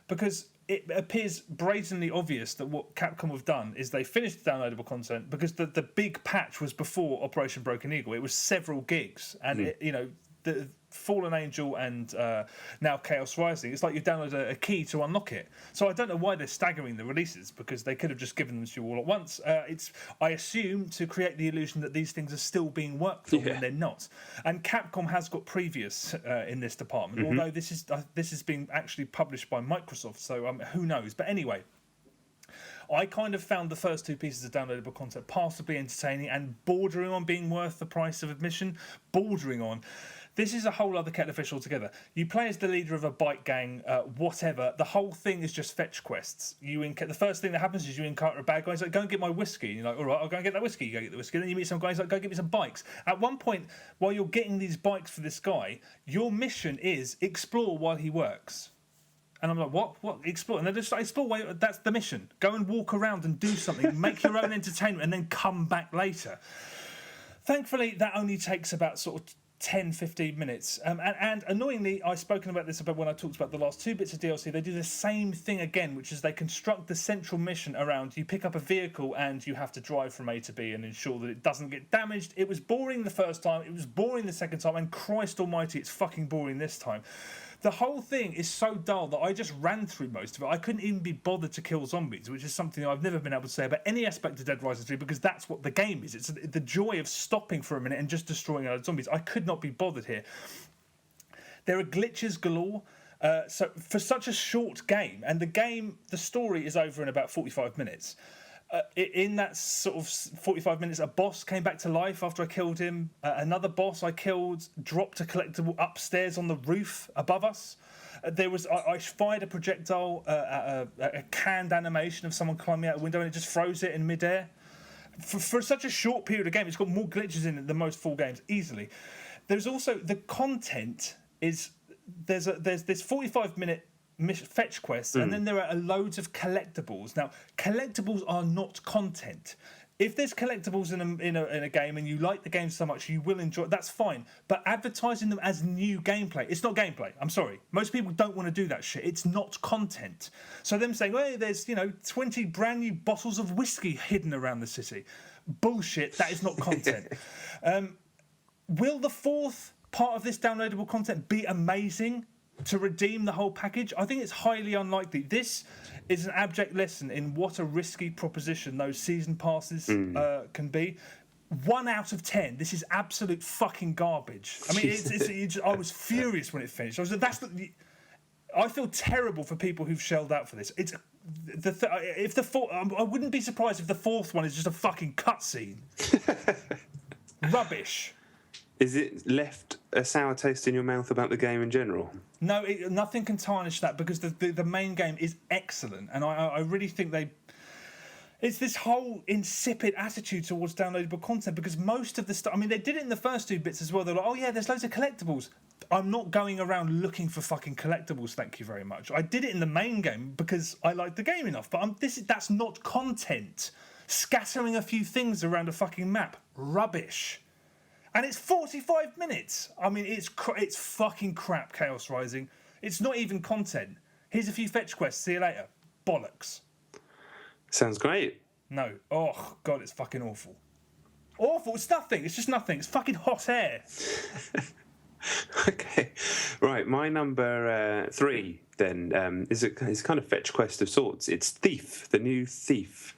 because it appears brazenly obvious that what Capcom have done is they finished the downloadable content, because the big patch was before Operation Broken Eagle. It was several gigs, and the Fallen Angel and now Chaos Rising, it's like you download a key to unlock it. So I don't know why they're staggering the releases, because they could have just given them to you all at once. It's, I assume, to create the illusion that these things are still being worked on when they're not. And Capcom has got previous in this department, although this is being actually published by Microsoft, so who knows. But anyway, I kind of found the first 2 pieces of downloadable content passably entertaining and bordering on being worth the price of admission. Bordering on. This is a whole other kettle of fish altogether. You play as the leader of a bike gang, whatever. The whole thing is just fetch quests. The first thing that happens is you encounter a bad guy. He's like, go and get my whiskey. And you're like, all right, I'll go and get that whiskey. You go get the whiskey. Then you meet some guy. He's like, go get me some bikes. At one point, while you're getting these bikes for this guy, your mission is explore while he works. And I'm like, what? Explore? And they're just like, explore. That's the mission. Go and walk around and do something. Make your own entertainment and then come back later. Thankfully, that only takes about sort of 10-15 minutes, and annoyingly, I've spoken about this when I talked about the last 2 bits of DLC. They do the same thing again, which is they construct the central mission around you pick up a vehicle and you have to drive from A to B and ensure that it doesn't get damaged. It was boring the first time, it was boring the second time, and Christ almighty, it's fucking boring this time. The whole thing is so dull that I just ran through most of it. I couldn't even be bothered to kill zombies, which is something I've never been able to say about any aspect of Dead Rising 3, because that's what the game is. It's the joy of stopping for a minute and just destroying other zombies. I could not be bothered here. There are glitches galore. So for such a short game, and the story is over in about 45 minutes. In that sort of 45 minutes, a boss came back to life after I killed him. Another boss I killed dropped a collectible upstairs on the roof above us. I fired a projectile at a canned animation of someone climbing out a window, and it just froze it in midair. For such a short period of game, it's got more glitches in it than most full games, easily. There's also the content is there's this 45-minute fetch quests, and then there are loads of collectibles. Now, collectibles are not content. If there's collectibles in a game and you like the game so much you will enjoy it, that's fine. But advertising them as new gameplay, it's not gameplay. I'm sorry. Most people don't want to do that shit. It's not content. So them saying, hey, there's 20 brand new bottles of whiskey hidden around the city. Bullshit. That is not content. Will the 4th part of this downloadable content be amazing to redeem the whole package? I think it's highly unlikely. This is an abject lesson in what a risky proposition those season passes can be. 1 out of 10. This is absolute fucking garbage. I mean, I was furious when it finished. I feel terrible for people who've shelled out for this. I wouldn't be surprised if the 4th one is just a fucking cutscene. Rubbish. Is it left a sour taste in your mouth about the game in general? No, nothing can tarnish that, because the main game is excellent, and I really think it's this whole insipid attitude towards downloadable content, because most of the stuff, I mean, they did it in the first 2 bits as well. They're like, oh yeah, there's loads of collectibles. I'm not going around looking for fucking collectibles, thank you very much. I did it in the main game because I liked the game enough, but that's not content. Scattering a few things around a fucking map, rubbish. And it's 45 minutes. I mean, it's fucking crap, Chaos Rising. It's not even content. Here's a few fetch quests. See you later. Bollocks. Sounds great. No. Oh, God, it's fucking awful. Awful. It's nothing. It's just nothing. It's fucking hot air. Okay. Right, my number 3, then, is kind of fetch quest of sorts. It's Thief, the new Thief.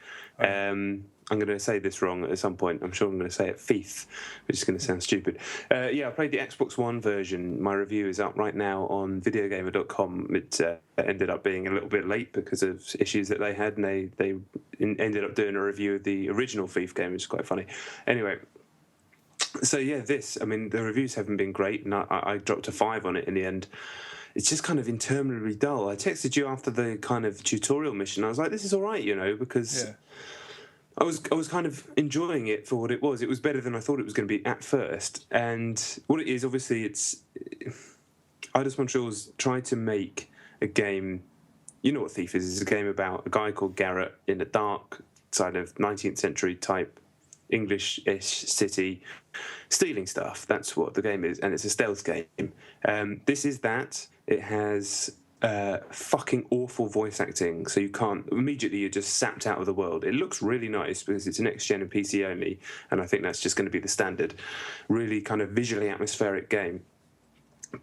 I'm going to say this wrong at some point. I'm sure I'm going to say it Thief, which is going to sound stupid. I played the Xbox One version. My review is up right now on videogamer.com. It ended up being a little bit late because of issues that they had, and they ended up doing a review of the original Thief game, which is quite funny. Anyway, So yeah, the reviews haven't been great, and I dropped a 5 on it in the end. It's just kind of interminably dull. I texted you after the kind of tutorial mission. I was like, this is all right, because I was kind of enjoying it for what it was. It was better than I thought it was going to be at first. And what it is, obviously, Eidos Montreal's tried to make a game. You know what Thief is? It's a game about a guy called Garrett in a dark side of 19th century type English-ish city stealing stuff. That's what the game is, and it's a stealth game. This is that. It has fucking awful voice acting, so you can't immediately. You're just sapped out of the world. It looks really nice because it's an next-gen and PC only, and I think that's just going to be the standard. Really kind of visually atmospheric game,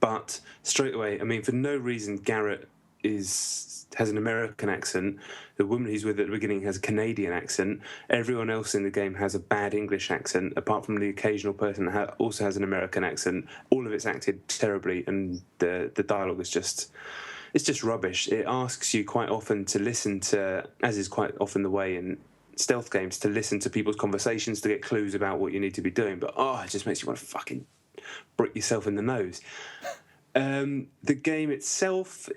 but straight away, for no reason, Garrett has an American accent. The woman he's with at the beginning has a Canadian accent. Everyone else in the game has a bad English accent, apart from the occasional person that also has an American accent. All of it's acted terribly, and the dialogue is just rubbish. It asks you quite often to listen to, as is quite often the way in stealth games, to listen to people's conversations to get clues about what you need to be doing. But it just makes you want to fucking brick yourself in the nose. The game itself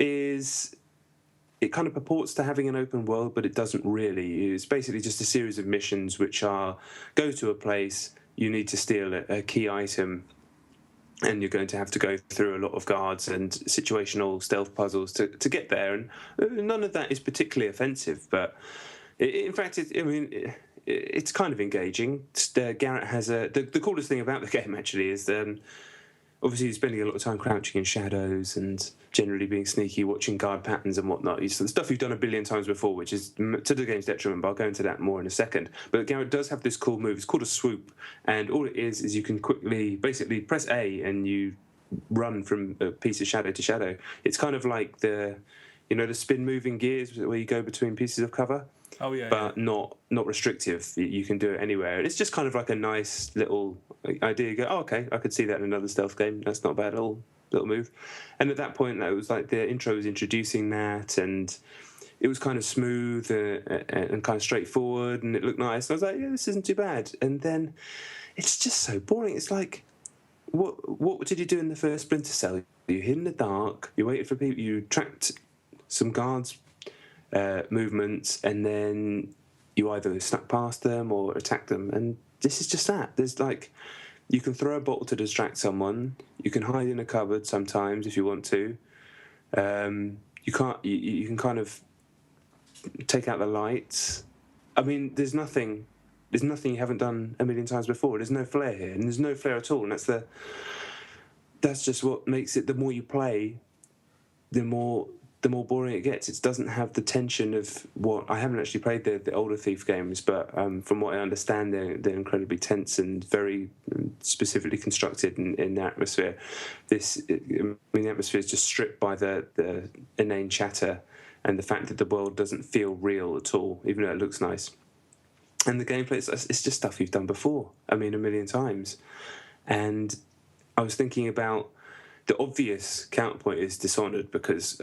it kind of purports to having an open world, but it doesn't really. It's basically just a series of missions which are go to a place, you need to steal a key item, and you're going to have to go through a lot of guards and situational stealth puzzles to get there. And none of that is particularly offensive, but in fact, it's kind of engaging. Garrett has the coolest thing about the game actually is obviously he's spending a lot of time crouching in shadows and generally being sneaky, watching guard patterns and whatnot. The stuff you've done a billion times before, which is to the game's detriment, but I'll go into that more in a second. But Garrett does have this cool move. It's called a swoop, and all it is you can quickly, basically press A and you run from a piece of shadow to shadow. It's kind of like the spin moving gears where you go between pieces of cover. Oh yeah, but not restrictive. You can do it anywhere. It's just kind of like a nice little idea. You go, okay, I could see that in another stealth game. That's not a bad little move. And at that point, it was like the intro was introducing that, and it was kind of smooth and kind of straightforward, and it looked nice. And I was like, yeah, this isn't too bad. And then it's just so boring. It's like, what did you do in the first Splinter Cell? You hid in the dark. You waited for people. You tracked some guards. Movements, and then you either snuck past them or attacked them, and this is just that. There's you can throw a bottle to distract someone, you can hide in a cupboard sometimes if you want to, you can kind of take out the lights. There's nothing you haven't done a million times before. There's no flair here, and there's no flair at all, and that's just what makes it. The more you play, the more boring it gets. It doesn't have the tension of what I haven't actually played the older Thief games, but from what I understand, they're incredibly tense and very specifically constructed in the atmosphere. The atmosphere is just stripped by the inane chatter and the fact that the world doesn't feel real at all, even though it looks nice. And the gameplay, it's just stuff you've done before. A million times. And I was thinking about the obvious counterpoint is Dishonored, because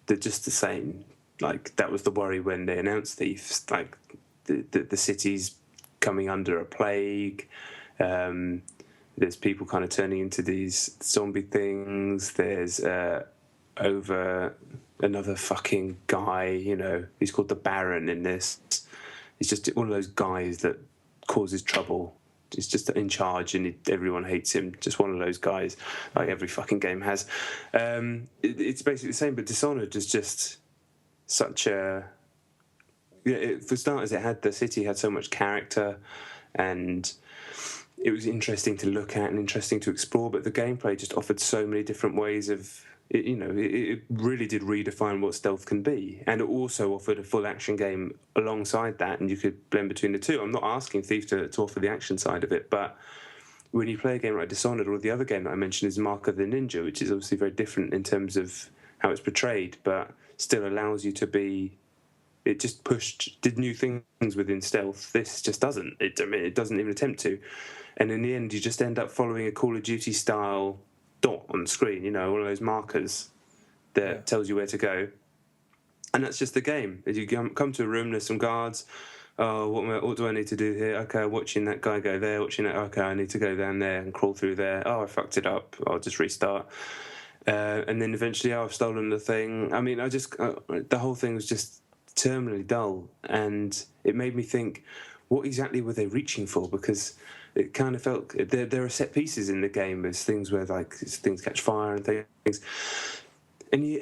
they're just the same. Like, that was the worry when they announced Thieves. Like, the city's coming under a plague. There's people kind of turning into these zombie things. There's over another fucking guy, he's called the Baron in this. He's just one of those guys that causes trouble. He's just in charge and everyone hates him. Just one of those guys, like every fucking game has. It's basically the same, but Dishonored is just such a... for starters, the city had so much character, and it was interesting to look at and interesting to explore, but the gameplay just offered so many different ways of... It really did redefine what stealth can be, and it also offered a full action game alongside that, and you could blend between the two. I'm not asking Thief to offer the action side of it, but when you play a game like Dishonored, or the other game that I mentioned is Mark of the Ninja, which is obviously very different in terms of how it's portrayed, but still allows you to be... It just did new things within stealth. This just doesn't. It doesn't even attempt to, and in the end, you just end up following a Call of Duty style dot on screen, one of those markers that tells you where to go, and that's just the game. As you come to a room, there's some guards, oh, what do I need to do here? Okay, I'm watching that guy go there, watching that. Okay, I need to go down there and crawl through there. Oh, I fucked it up. I'll just restart. And then eventually, oh, I've stolen the thing. I mean, the whole thing was just terminally dull, and it made me think, what exactly were they reaching for? Because it kind of felt there are set pieces in the game. There's things where like things catch fire and things, and you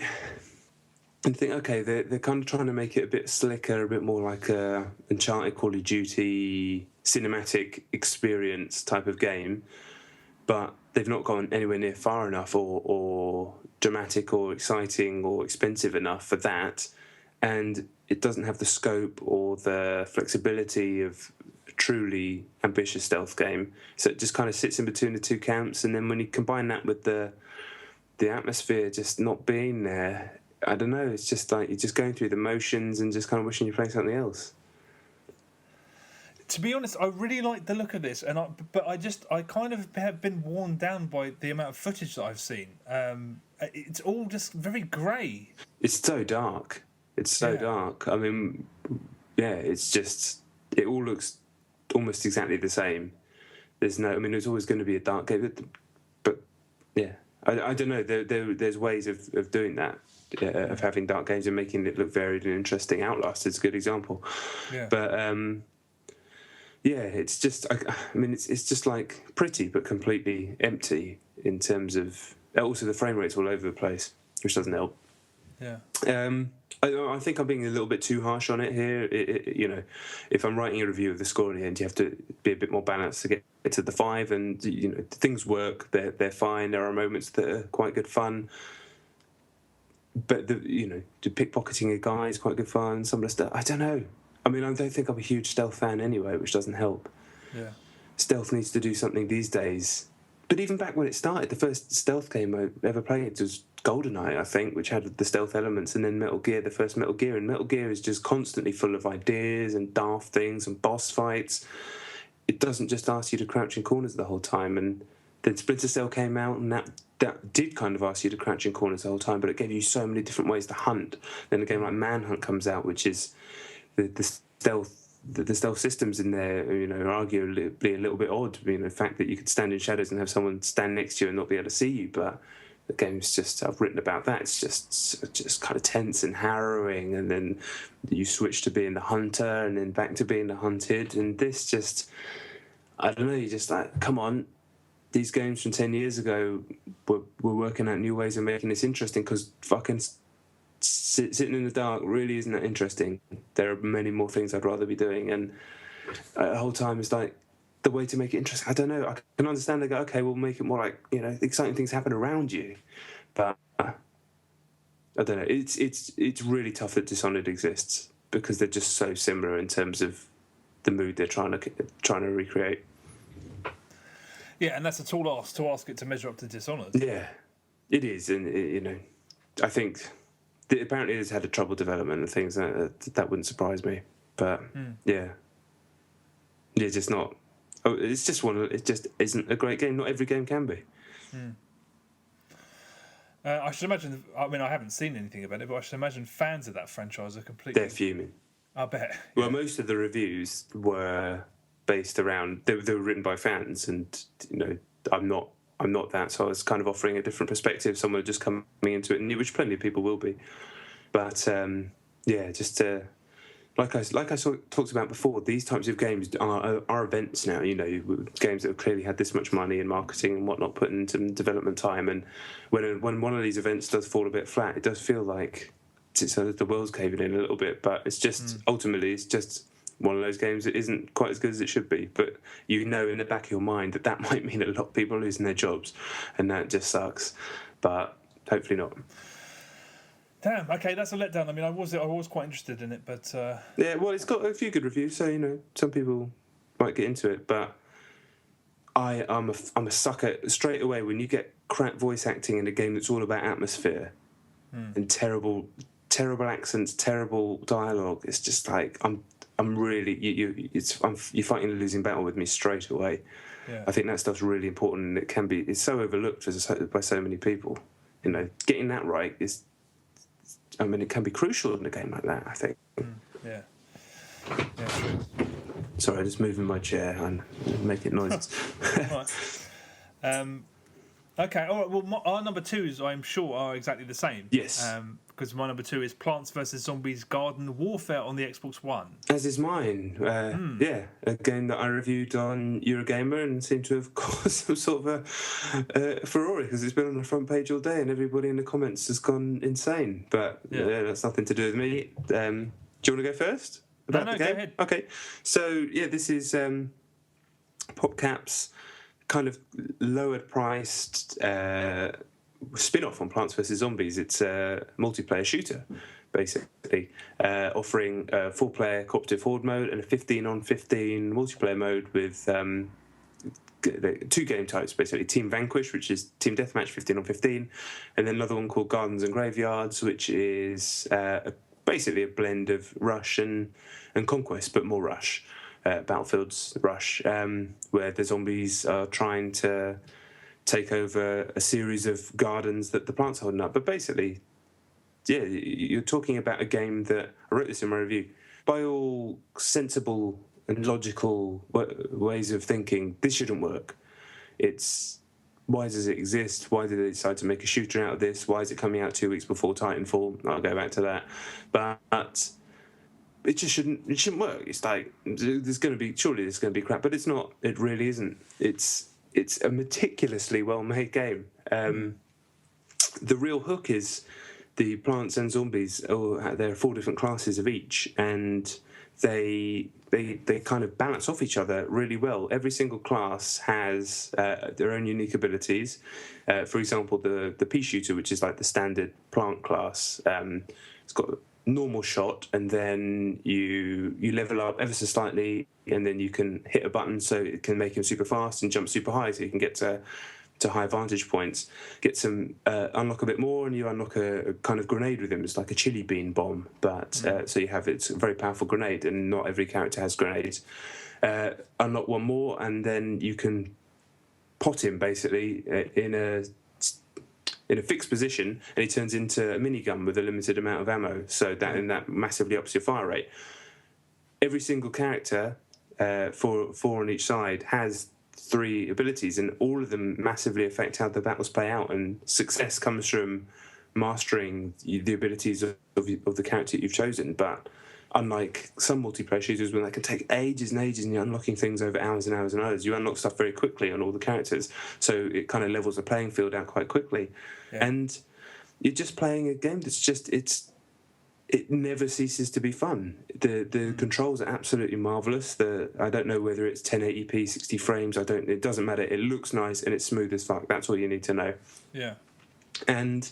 think, okay, they're kind of trying to make it a bit slicker, a bit more like a Uncharted, Call of Duty cinematic experience type of game, but they've not gone anywhere near far enough or dramatic or exciting or expensive enough for that, and it doesn't have the scope or the flexibility of a truly ambitious stealth game. So it just kind of sits in between the two camps, and then when you combine that with the atmosphere just not being there, I don't know, it's just like you're just going through the motions and just kind of wishing you're playing something else. To be honest, I really like the look of this, but I kind of have been worn down by the amount of footage that I've seen. It's all just very grey. It's so dark. It's so dark. I mean, yeah, it's just, it all looks almost exactly the same. There's always going to be a dark game, but yeah, I don't know. There's ways of doing that, of having dark games and making it look varied and interesting. Outlast is a good example. Yeah. But yeah, it's just, it's just like pretty but completely empty in terms of, also the frame rate's all over the place, which doesn't help. Yeah. I think I'm being a little bit too harsh on it here. If I'm writing a review of the score in the end, you have to be a bit more balanced to get to the 5. And things work; they're fine. There are moments that are quite good fun. But the pickpocketing a guy is quite good fun. Some of the stuff, I don't know. I mean, I don't think I'm a huge stealth fan anyway, which doesn't help. Yeah. Stealth needs to do something these days. But even back when it started, the first stealth game I ever played was GoldenEye, I think, which had the stealth elements, and then Metal Gear, the first Metal Gear. And Metal Gear is just constantly full of ideas and daft things and boss fights. It doesn't just ask you to crouch in corners the whole time. And then Splinter Cell came out, and that did kind of ask you to crouch in corners the whole time, but it gave you so many different ways to hunt. Then a game like Manhunt comes out, which is the stealth. The stealth systems in there, are arguably a little bit odd. The fact that you could stand in shadows and have someone stand next to you and not be able to see you, but the game's just, I've written about that, it's just kind of tense and harrowing, and then you switch to being the hunter and then back to being the hunted, and this just, I don't know, you're just like, come on, these games from 10 years ago were working out new ways of making this interesting, because fucking sitting in the dark really isn't that interesting. There are many more things I'd rather be doing, and the whole time it's like, the way to make it interesting, I don't know. I can understand they go, okay, we'll make it more like, exciting things happen around you, but I don't know. It's really tough that Dishonored exists, because they're just so similar in terms of the mood they're trying to recreate. Yeah, and that's a tall ask to ask it to measure up to Dishonored. Yeah, it is, and I think apparently it's had a trouble development and things that wouldn't surprise me, but yeah, just not. Oh, it's just it just isn't a great game. Not every game can be. I should imagine. I mean, I haven't seen anything about it, but I should imagine fans of that franchise are completely. They're fuming. I bet. Well, most of the reviews were based around. They were written by fans, and I'm not that. So I was kind of offering a different perspective. Someone just coming into it, and which plenty of people will be. But just to. Like I talked about before, these types of games are events now. Games that have clearly had this much money and marketing and whatnot put into development time, and when one of these events does fall a bit flat, it does feel like the world's caving in a little bit. But it's just ultimately it's just one of those games that isn't quite as good as it should be. But in the back of your mind that might mean a lot of people losing their jobs, and that just sucks. But hopefully not. Damn. Okay, that's a letdown. I mean, I was quite interested in it, but yeah. Well, it's got a few good reviews, so some people might get into it. But I'm a sucker straight away when you get crap voice acting in a game that's all about atmosphere and terrible accents, terrible dialogue. It's just like I'm really you're fighting a losing battle with me straight away. Yeah. I think that stuff's really important, and it's so overlooked by so many people. Getting that right is. I mean, it can be crucial in a game like that, I think. Yeah. Yeah, true. Sorry, I'm just moving my chair and making noises. Right. Okay, all right. Well, our number twos, I'm sure, are exactly the same. Yes. Because my number two is Plants vs Zombies: Garden Warfare on the Xbox One. As is mine. Yeah, a game that I reviewed on Eurogamer and seemed to have caused some sort of a furore because it's been on the front page all day and everybody in the comments has gone insane. But that's nothing to do with me. Do you want to go first about the game? Go ahead. Okay. So, yeah, this is PopCap's kind of lowered priced spin-off on Plants vs Zombies. It's a multiplayer shooter, basically, offering a 4-player cooperative horde mode and a 15-on-15 multiplayer mode with 2 game types, basically. Team Vanquish, which is team deathmatch, 15-on-15, and then another one called Gardens and Graveyards, which is basically a blend of Rush and Conquest, but more Rush. Battlefield's Rush, where the zombies are trying to take over a series of gardens that the plants are holding up. But basically, yeah, you're talking about a game that, I wrote this in my review, by all sensible and logical ways of thinking, this shouldn't work. It's, why does it exist? Why did they decide to make a shooter out of this? Why is it coming out 2 weeks before Titanfall? I'll go back to that. But it just shouldn't work. It's like surely there's going to be crap, but it's not. It really isn't. It's a meticulously well-made game. The real hook is the plants and zombies. There are 4 different classes of each, and they kind of balance off each other really well. Every single class has their own unique abilities. For example, the pea shooter, which is like the standard plant class, it's got normal shot, and then you level up ever so slightly, and then you can hit a button so it can make him super fast and jump super high, so you can get to high vantage points. Get some unlock a bit more, and you unlock a kind of grenade with him. It's like a chili bean bomb, but so you have it's a very powerful grenade, and not every character has grenades. Unlock one more, and then you can pot him basically in a fixed position, and he turns into a minigun with a limited amount of ammo, so that massively ups your fire rate. Every single character, four on each side, has 3 abilities, and all of them massively affect how the battles play out, and success comes from mastering the abilities of the character you've chosen. But unlike some multiplayer shooters, when they can take ages and ages and you're unlocking things over hours and hours and hours, you unlock stuff very quickly on all the characters, so it kind of levels the playing field out quite quickly. And you're just playing a game that's just it never ceases to be fun. The controls are absolutely marvelous. I don't know whether it's 1080p 60 frames, it doesn't matter. It looks nice and it's smooth as fuck. That's all you need to know. And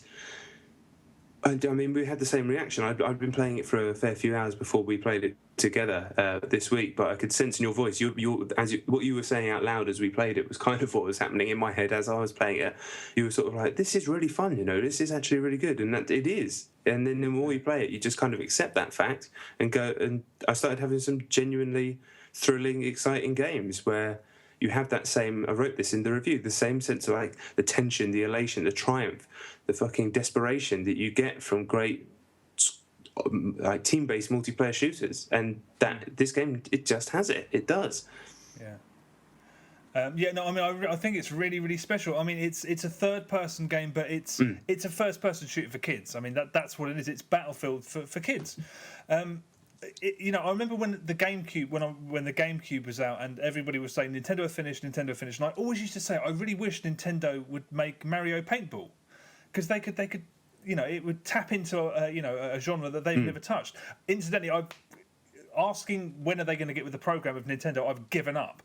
I mean, we had the same reaction. I'd been playing it for a fair few hours before we played it together this week, but I could sense in your voice, what you were saying out loud as we played it was kind of what was happening in my head as I was playing it. You were sort of like, this is really fun, this is actually really good, and that it is. And then the more you play it, you just kind of accept that fact and go. And I started having some genuinely thrilling, exciting games where you have that same, I wrote this in the review, the same sense of like the tension, the elation, the triumph, the fucking desperation that you get from great like team-based multiplayer shooters. And that this game, it just has it. It does. I mean, I think it's really, really special. I mean, it's a third-person game, but it's a first-person shooter for kids. I mean, that's what it is. It's Battlefield for kids. I remember when the GameCube was out, and everybody was saying Nintendo finished, and I always used to say I really wish Nintendo would make Mario Paintball, because they could, it would tap into a genre that they've never touched. Incidentally, I'm asking when are they going to get with the program of Nintendo. I've given up.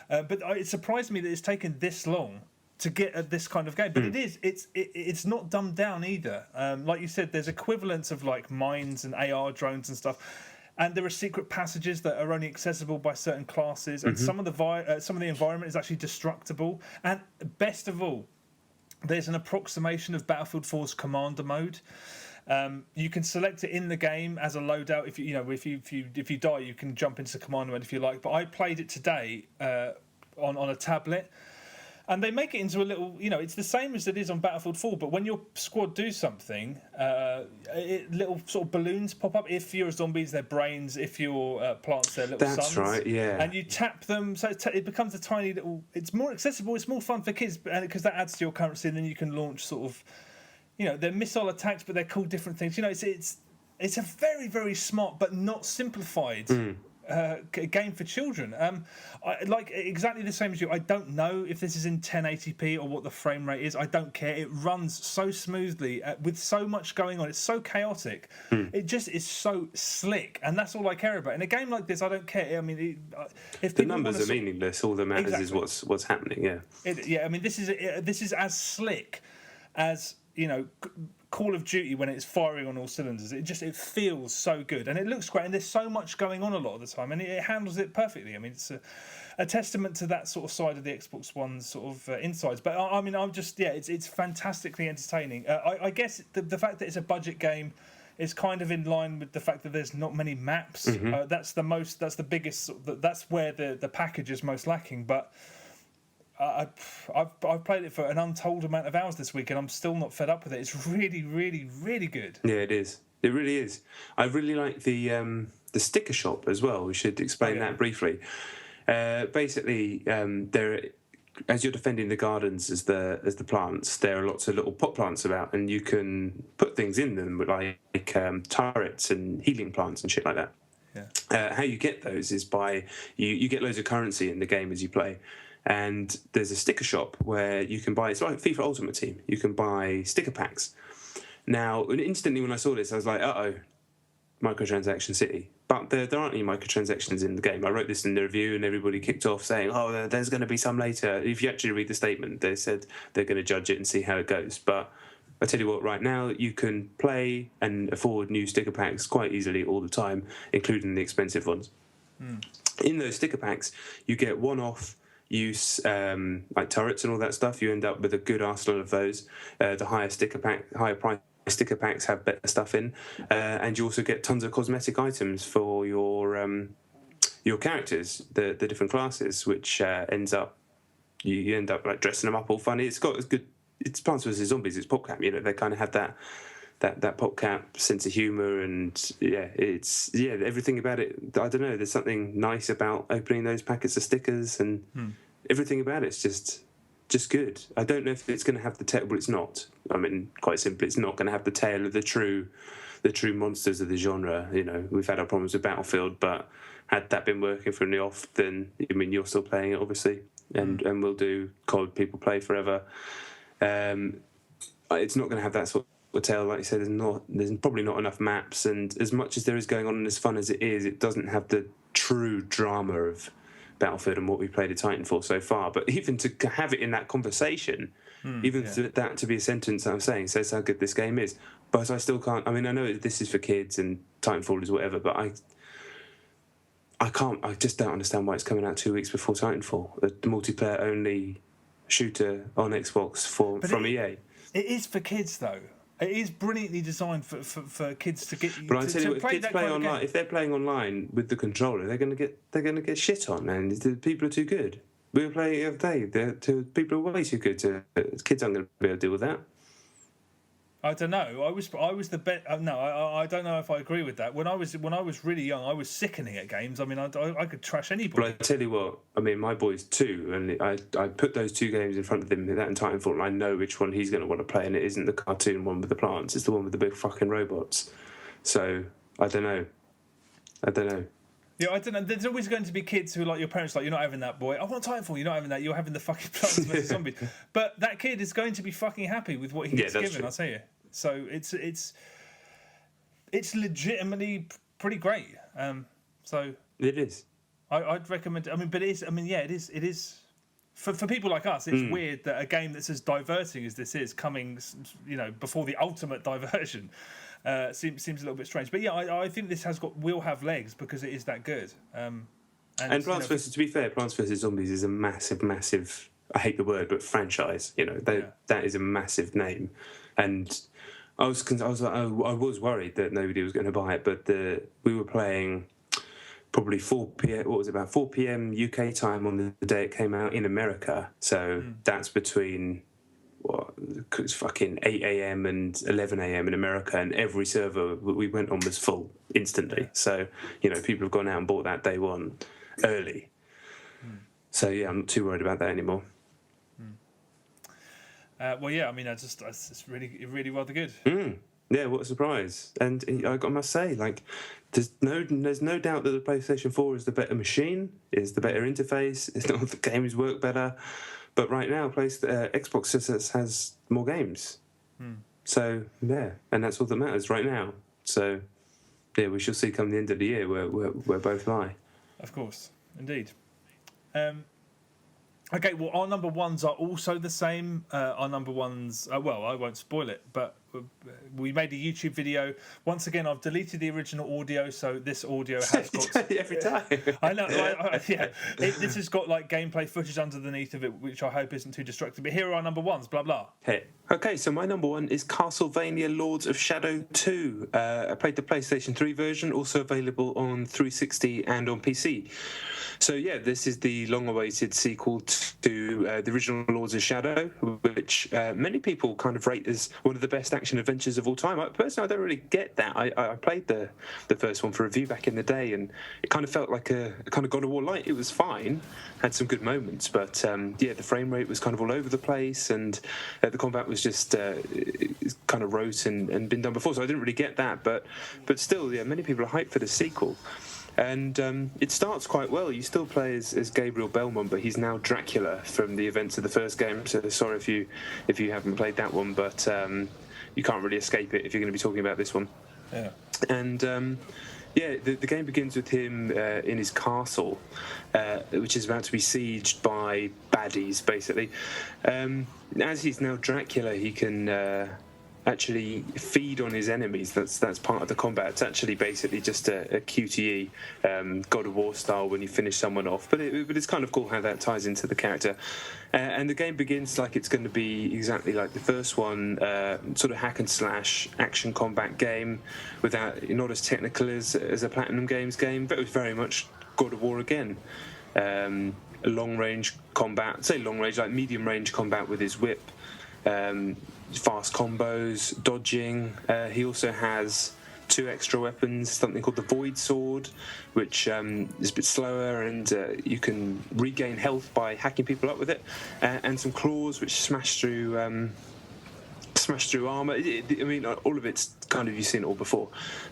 But it surprised me that it's taken this long to get at this kind of game. But it's not dumbed down either. Like you said, there's equivalents of like mines and AR drones and stuff. And there are secret passages that are only accessible by certain classes. And some of the environment is actually destructible. And best of all, there's an approximation of Battlefield 4's Commander mode. You can select it in the game as a loadout. If you die, you can jump into Commander mode if you like. But I played it today on a tablet, And they make it into a little, it's the same as it is on Battlefield 4, but when your squad do something, little sort of balloons pop up. If you're zombies, they're brains. If you're plants, they're little suns. That's right, yeah. And you tap them, so it becomes a tiny little... It's more accessible, it's more fun for kids, because that adds to your currency, and then you can launch sort of... they're missile attacks, but they're called different things. It's a very, very smart, but not simplified... game for children. Like exactly the same as you. I don't know if this is in 1080p or what the frame rate is. I don't care. It runs so smoothly with so much going on. It's so chaotic. It just is so slick, and that's all I care about. In a game like this, I don't care. I mean, if the numbers are meaningless, all that matters is what's happening. Yeah. I mean, this is as slick as Call of Duty when it's firing on all cylinders. It feels so good, and it looks great, and there's so much going on a lot of the time, and it handles it perfectly. I mean, it's a testament to that sort of side of the Xbox One's sort of insides. But I mean, it's fantastically entertaining. I guess the fact that it's a budget game is kind of in line with the fact that there's not many maps. That's the biggest. That's where the package is most lacking. But I've played it for an untold amount of hours this week, and I'm still not fed up with it. It's really, really, really good. Yeah, it is. It really is. I really like the sticker shop as well. We should explain that briefly. Basically, there, as you're defending the gardens as the plants, there are lots of little pot plants about, and you can put things in them like turrets and healing plants and shit like that. Yeah. How you get those is by you get loads of currency in the game as you play. And there's a sticker shop where you can buy... It's like FIFA Ultimate Team. You can buy sticker packs. Now, instantly when I saw this, I was like, uh-oh, microtransaction city. But there aren't any microtransactions in the game. I wrote this in the review, and everybody kicked off saying, oh, there's going to be some later. If you actually read the statement, they said they're going to judge it and see how it goes. But I tell you what, right now, you can play and afford new sticker packs quite easily all the time, including the expensive ones. In those sticker packs, you get one-off... use like turrets and all that stuff. You end up with a good arsenal of those. The higher price sticker packs have better stuff in, and you also get tons of cosmetic items for your characters, the different classes, which ends up you end up like dressing them up all funny. It's got good. It's Plants vs Zombies. It's PopCap. They kind of have that PopCap sense of humour, and everything about it. I don't know. There's something nice about opening those packets of stickers, and everything about it's just good. I don't know if it's going to have the tail. Well, it's not. I mean, quite simply, it's not going to have the tail of the true monsters of the genre. We've had our problems with Battlefield, but had that been working from the off, then you're still playing it, obviously, and we'll do COD people play forever. It's not going to have that sort of tail, like you said. There's probably not enough maps, and as much as there is going on and as fun as it is, it doesn't have the true drama of Battlefield and what we played at Titanfall so far. But even to have it in that conversation, that to be a sentence that I'm saying says how good this game is. But I still can't. I mean, I know this is for kids and Titanfall is whatever, but I can't. I just don't understand why it's coming out 2 weeks before Titanfall, a multiplayer only shooter on Xbox from EA. It is for kids, though. It is brilliantly designed for kids to get. But I tell you what, if kids play online, if they're playing online with the controller, they're going to get shit on, man. The people are too good. We were playing the other day. People are way too good. Kids aren't going to be able to deal with that. I don't know. I was the best. No, I don't know if I agree with that. When I was really young, I was sickening at games. I mean, I could trash anybody. But I tell you what, I mean, my boy's 2, and I put those 2 games in front of him, that and Titanfall, and I know which one he's going to want to play, and it isn't the cartoon one with the plants. It's the one with the big fucking robots. So I don't know. Yeah, I don't know. There's always going to be kids who, like your parents, like, you're not having that, boy. I want Titanfall. You're not having that. You're having the fucking Plants vs Zombies. But that kid is going to be fucking happy with what he gets given. True. I'll tell you. So it's legitimately pretty great. So it is. I'd recommend. I mean, but it is. I mean, yeah, it is. For people like us, it's weird that a game that's as diverting as this is coming, before the ultimate diversion, seems a little bit strange. But yeah, I think this will have legs because it is that good. And Plants vs. To be fair, Plants vs Zombies is a massive. I hate the word, but franchise. That is a massive name, and I was worried that nobody was going to buy it. But we were playing probably 4 p.m. What was it, about 4 p.m. UK time on the day it came out in America. So that's between it's fucking 8 a.m. and 11 a.m. in America, and every server we went on was full instantly. Yeah. So people have gone out and bought that day one early. So yeah, I'm not too worried about that anymore. Well, yeah, I mean, it's really rather good. Yeah, what a surprise! And I must say, like, there's no doubt that the PlayStation 4 is the better machine, is the better interface. It's not the games work better, but right now, Xbox just has more games. So yeah, and that's all that matters right now. So yeah, we shall see come the end of the year where both lie. Of course, indeed. Okay, well, our number ones are also the same. Our number ones, well, I won't spoil it, but we made a YouTube video. Once again, I've deleted the original audio, so this audio has got... Every time. I know, yeah. This has got, like, gameplay footage underneath of it, which I hope isn't too destructive. But here are our number ones, blah, blah. Hey. Okay, so my number one is Castlevania Lords of Shadow 2. I played the PlayStation 3 version, also available on 360 and on PC. So yeah, this is the long-awaited sequel to the original Lords of Shadow, which many people kind of rate as one of the best action adventures of all time. Personally, I don't really get that. I played the first one for review back in the day, and it kind of felt like a kind of God of War light. It was fine, had some good moments, but yeah, the frame rate was kind of all over the place, and the combat was just kind of rote and been done before. So I didn't really get that, but still, yeah, many people are hyped for the sequel. And it starts quite well. You still play as Gabriel Belmont, but he's now Dracula from the events of the first game. So sorry if you haven't played that one, but you can't really escape it if you're going to be talking about this one. Yeah. And yeah, the game begins with him in his castle, which is about to be sieged by baddies, basically. As he's now Dracula, he can actually feed on his enemies. That's part of the combat. It's actually basically just a QTE God of War style when you finish someone off, but it's kind of cool how that ties into the character. And the game begins like it's going to be exactly like the first one, sort of hack and slash action combat game, without, not as technical as a Platinum Games game, but it was very much God of War again. Long range combat, say long range, like medium range combat with his whip. Fast combos, dodging. He also has 2 extra weapons, something called the Void Sword, which is a bit slower, and you can regain health by hacking people up with it, and some claws which smash through armor. I mean, all of it's kind of, you've seen it all before,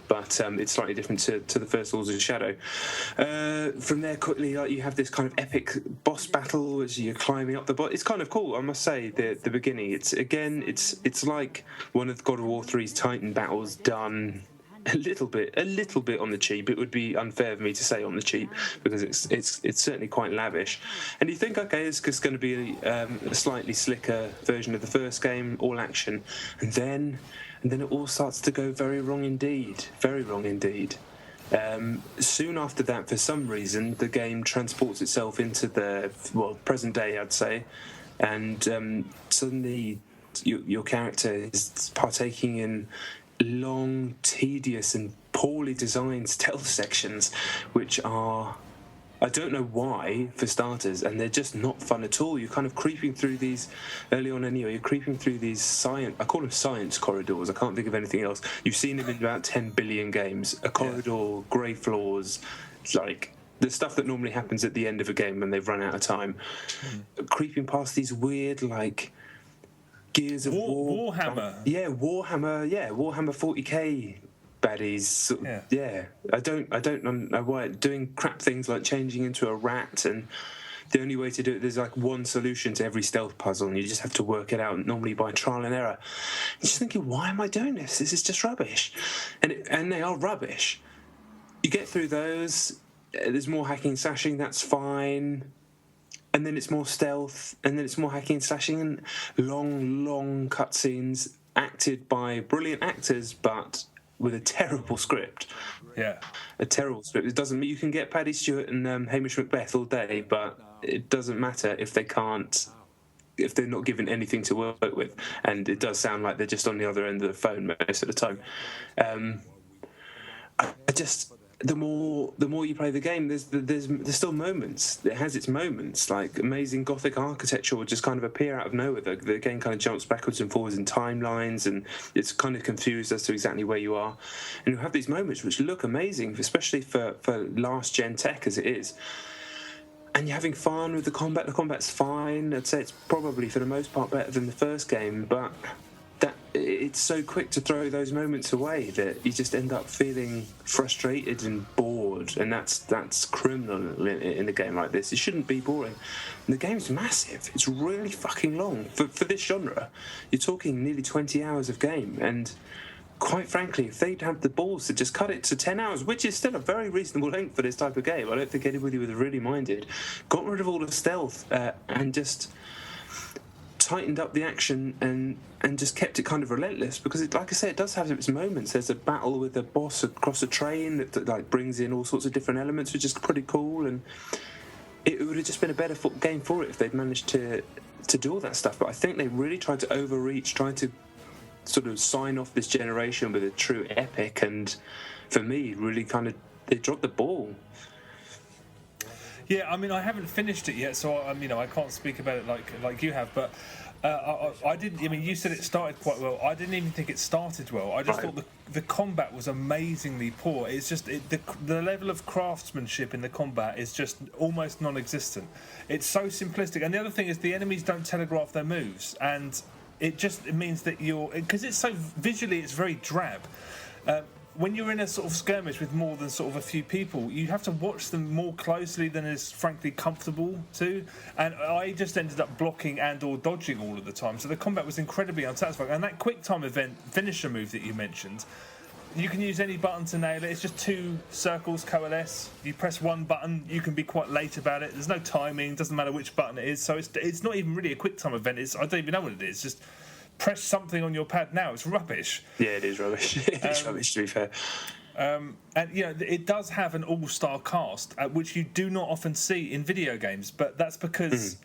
but it's slightly different to the first Lords of Shadow. From there, quickly, you have this kind of epic boss battle as you're climbing up the boss. It's kind of cool, I must say. The beginning, it's like one of God of War 3's Titan battles done a little bit on the cheap. It would be unfair for me to say on the cheap, because it's certainly quite lavish. And you think, okay, it's just going to be a slightly slicker version of the first game, all action, and then it all starts to go very wrong indeed. Soon after that, for some reason, the game transports itself into the present day, I'd say, and suddenly your character is partaking in long, tedious and poorly designed stealth sections, which are, I don't know why, for starters, and they're just not fun at all. You're kind of creeping through these, early on anyway, you're creeping through these I call them science corridors, I can't think of anything else. You've seen them in about 10 billion games. A corridor, grey floors, like the stuff that normally happens at the end of a game when they've run out of time. Creeping past these weird, like, Gears of War, Warhammer. Warhammer 40k baddies. Yeah, I don't know why, doing crap things like changing into a rat, and the only way to do it, there's like one solution to every stealth puzzle, and you just have to work it out, normally by trial and error. I'm just thinking, why am I doing this? This is just rubbish, and they are rubbish. You get through those. There's more hacking and slashing. That's fine. And then it's more stealth, and then it's more hacking and slashing, and long cutscenes acted by brilliant actors, but with a terrible script. Yeah. A terrible script. It doesn't mean you can get Paddy Stewart and Hamish Macbeth all day, but it doesn't matter if they're not given anything to work with. And it does sound like they're just on the other end of the phone most of the time. the more you play the game, there's still moments. It has its moments, like amazing Gothic architecture will just kind of appear out of nowhere. The game kind of jumps backwards and forwards in timelines, and it's kind of confused as to exactly where you are. And you have these moments which look amazing, especially for last gen tech as it is. And you're having fun with the combat. The combat's fine. I'd say it's probably for the most part better than the first game, but it's so quick to throw those moments away that you just end up feeling frustrated and bored, and that's criminal in a game like this. It shouldn't be boring. And the game's massive. It's really fucking long for this genre. You're talking nearly 20 hours of game, and quite frankly, if they'd have the balls to just cut it to 10 hours, which is still a very reasonable length for this type of game, I don't think anybody would have really minded. Got rid of all the stealth and just tightened up the action and just kept it kind of relentless, because like I say, it does have its moments. There's a battle with a boss across a train that like brings in all sorts of different elements, which is pretty cool, and it would have just been a better game for it if they'd managed to do all that stuff. But I think they really tried to overreach, tried to sort of sign off this generation with a true epic, and for me, really kind of they dropped the ball. Yeah, I mean, I haven't finished it yet, so I can't speak about it like you have. But I didn't. I mean, you said it started quite well. I didn't even think it started well. I just thought the combat was amazingly poor. It's just the level of craftsmanship in the combat is just almost non-existent. It's so simplistic. And the other thing is the enemies don't telegraph their moves, and it means that because it's so visually, it's very drab. When you're in a sort of skirmish with more than sort of a few people, you have to watch them more closely than is frankly comfortable to. And I just ended up blocking and or dodging all of the time. So the combat was incredibly unsatisfying. And that quick time event finisher move that you mentioned, you can use any button to nail it. It's just 2 circles coalesce. You press one button, you can be quite late about it. There's no timing, doesn't matter which button it is. So it's not even really a quick time event. I don't even know what it is. Just press something on your pad now. It's rubbish. Yeah, it is rubbish. It's rubbish, to be fair. And it does have an all-star cast, which you do not often see in video games, but that's because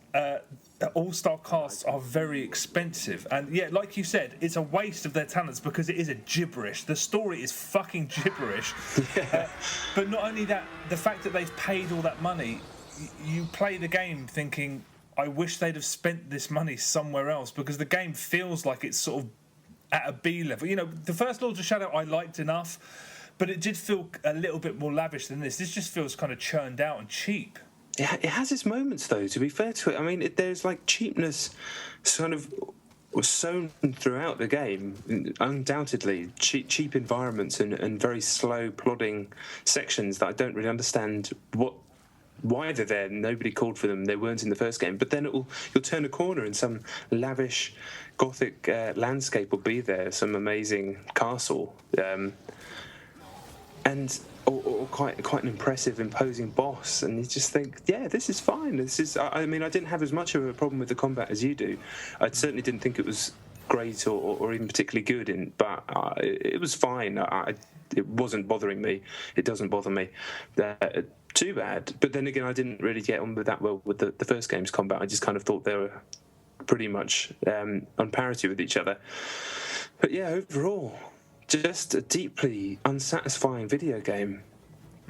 all-star casts are very expensive. And yeah, like you said, it's a waste of their talents because it is a gibberish. The story is fucking gibberish. But not only that, the fact that they've paid all that money, you play the game thinking, I wish they'd have spent this money somewhere else, because the game feels like it's sort of at a B level. The first Lords of Shadow I liked enough, but it did feel a little bit more lavish than this. This just feels kind of churned out and cheap. It has its moments, though, to be fair to it. I mean, there's like cheapness sort of was sown throughout the game, undoubtedly. Cheap environments and very slow, plodding sections that I don't really understand why they're there. Nobody called for them. They weren't in the first game. But then you'll turn a corner and some lavish Gothic landscape will be there, some amazing castle, or quite an impressive, imposing boss. And you just think, yeah, this is fine. I mean, I didn't have as much of a problem with the combat as you do. I certainly didn't think it was great or even particularly good, but it was fine. It wasn't bothering me. It doesn't bother me. Too bad. But then again, I didn't really get on with that well with the first game's combat. I just kind of thought they were pretty much on parity with each other. But yeah, overall, just a deeply unsatisfying video game.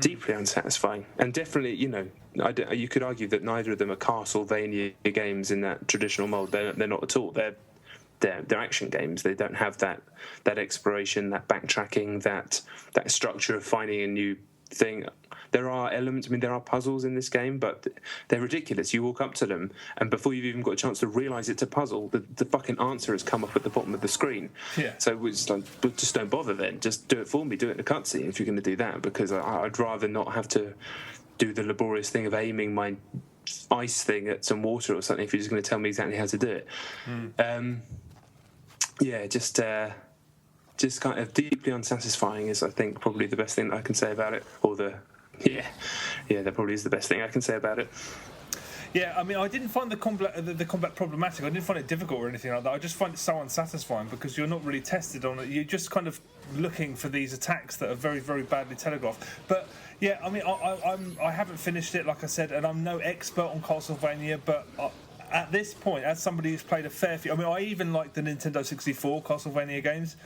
Deeply unsatisfying. And definitely, you could argue that neither of them are Castlevania games in that traditional mold. They're not at all. They're action games. They don't have that exploration, that backtracking, that structure of finding a new thing. There are elements, there are puzzles in this game, but they're ridiculous. You walk up to them, and before you've even got a chance to realise it's a puzzle, the fucking answer has come up at the bottom of the screen. Yeah. So it's like, just don't bother then. Just do it for me. Do it in a cutscene if you're going to do that, because I'd rather not have to do the laborious thing of aiming my ice thing at some water or something if you're just going to tell me exactly how to do it. Just kind of deeply unsatisfying is, I think, probably the best thing that I can say about it. That probably is the best thing I can say about it. Yeah, I mean, I didn't find the combat problematic. I didn't find it difficult or anything like that. I just find it so unsatisfying because you're not really tested on it. You're just kind of looking for these attacks that are very, very badly telegraphed. But yeah, I mean, I haven't finished it, like I said, and I'm no expert on Castlevania, but at this point, as somebody who's played a fair few, I mean, I even like the Nintendo 64 Castlevania games.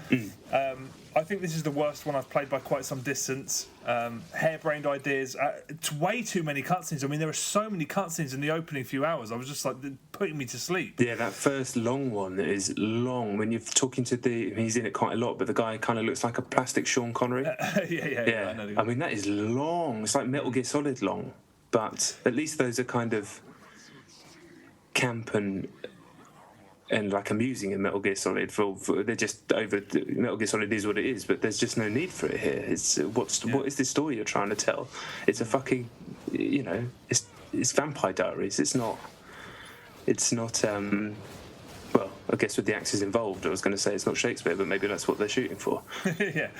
I think this is the worst one I've played by quite some distance. Harebrained ideas, it's way too many cutscenes. I mean, there are so many cutscenes in the opening few hours. I was just like putting me to sleep. Yeah, that first long one is long. When you're talking to he's in it quite a lot, but the guy kind of looks like a plastic Sean Connery. Yeah. I mean, that is long. It's like Metal Gear Solid long, but at least those are kind of camp and like amusing in Metal Gear Solid. They're just over. Metal Gear Solid is what it is, but there's just no need for it here. It's what is this story you're trying to tell? It's a fucking, it's Vampire Diaries. It's not. Well, I guess with the axes involved, I was going to say it's not Shakespeare, but maybe that's what they're shooting for. Yeah.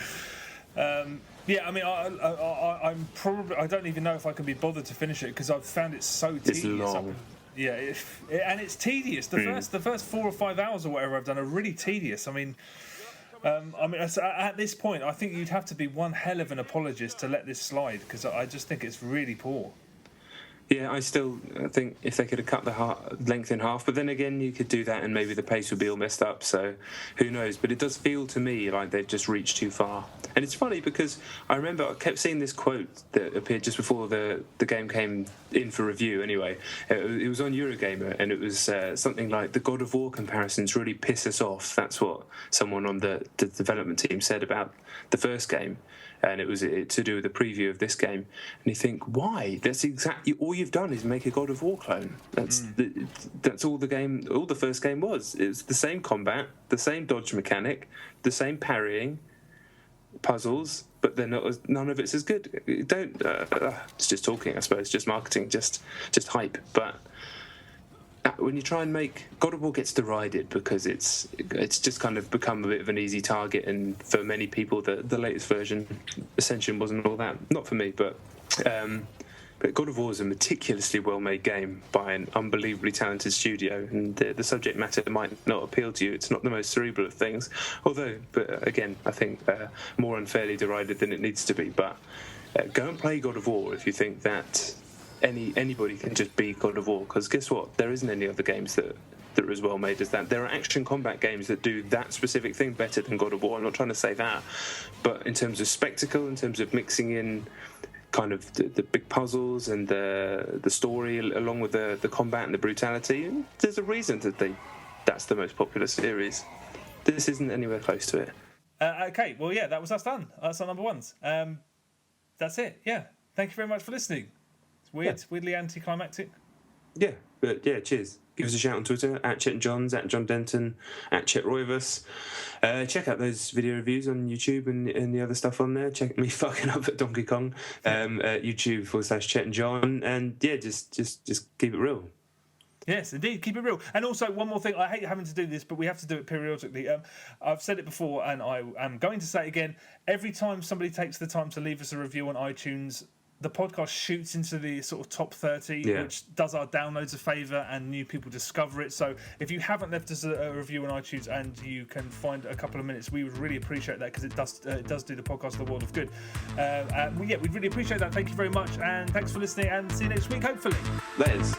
I mean, I'm probably. I don't even know if I can be bothered to finish it because I've found it so tedious. It's long. And it's tedious. The first 4 or 5 hours or whatever I've done are really tedious. I mean, at this point, I think you'd have to be one hell of an apologist to let this slide because I just think it's really poor. Yeah, I think if they could have cut the length in half, but then again, you could do that and maybe the pace would be all messed up, so who knows. But it does feel to me like they've just reached too far. And it's funny because I remember I kept seeing this quote that appeared just before the game came in for review anyway. It was on Eurogamer, and it was something like, the God of War comparisons really piss us off. That's what someone on the development team said about the first game. And it was to do with the preview of this game. And you think, why? That's exactly all you've done is make a God of War clone. That's all the first game was. It's the same combat, the same dodge mechanic, the same parrying, puzzles, but they're not. None of it's as good. It's just talking, I suppose, just marketing, just hype. But when you try and make God of War gets derided because it's just kind of become a bit of an easy target, and for many people the latest version, Ascension, wasn't all that. Not for me, but God of War is a meticulously well-made game by an unbelievably talented studio, and the subject matter might not appeal to you. It's not the most cerebral of things, but again, I think more unfairly derided than it needs to be. But go and play God of War if you think that anybody can just be God of War, because guess what? There isn't any other games that are as well made as that. There are action combat games that do that specific thing better than God of War. I'm not trying to say that, but in terms of spectacle, in terms of mixing in kind of the big puzzles and the story along with the combat and the brutality, there's a reason that's the most popular series. This isn't anywhere close to it. Okay, well, yeah, that was us done. That's our number ones. That's it. Yeah, thank you very much for listening. Weirdly anticlimactic. Yeah, but yeah, cheers. Give us a shout on Twitter, at Chet and Johns, at John Denton, at Chet Roivus. Check out those video reviews on YouTube and the other stuff on there. Check me fucking up at Donkey Kong. YouTube/Chet and John. And yeah, just keep it real. Yes, indeed, keep it real. And also, one more thing, I hate having to do this, but we have to do it periodically. I've said it before, and I am going to say it again. Every time somebody takes the time to leave us a review on iTunes, the podcast shoots into the sort of top 30, which does our downloads a favour and new people discover it. So if you haven't left us a review on iTunes and you can find a couple of minutes, we would really appreciate that, because it does do the podcast the world of good. We'd really appreciate that. Thank you very much, and thanks for listening, and see you next week, hopefully. Laters.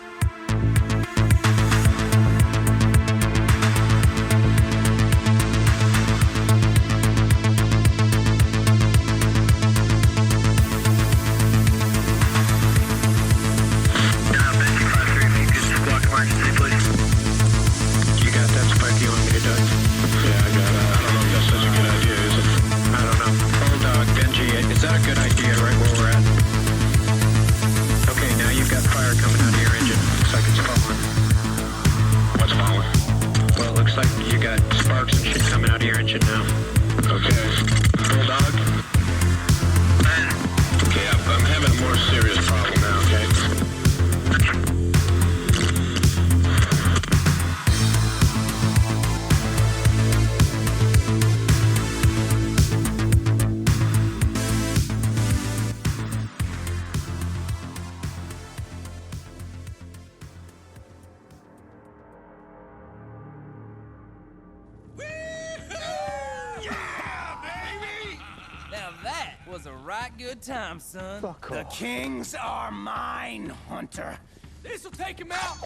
Son. Fuck off. The kings are mine, Hunter. This'll take him out.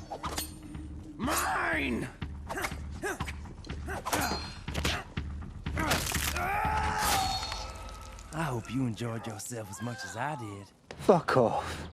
Mine! I hope you enjoyed yourself as much as I did. Fuck off.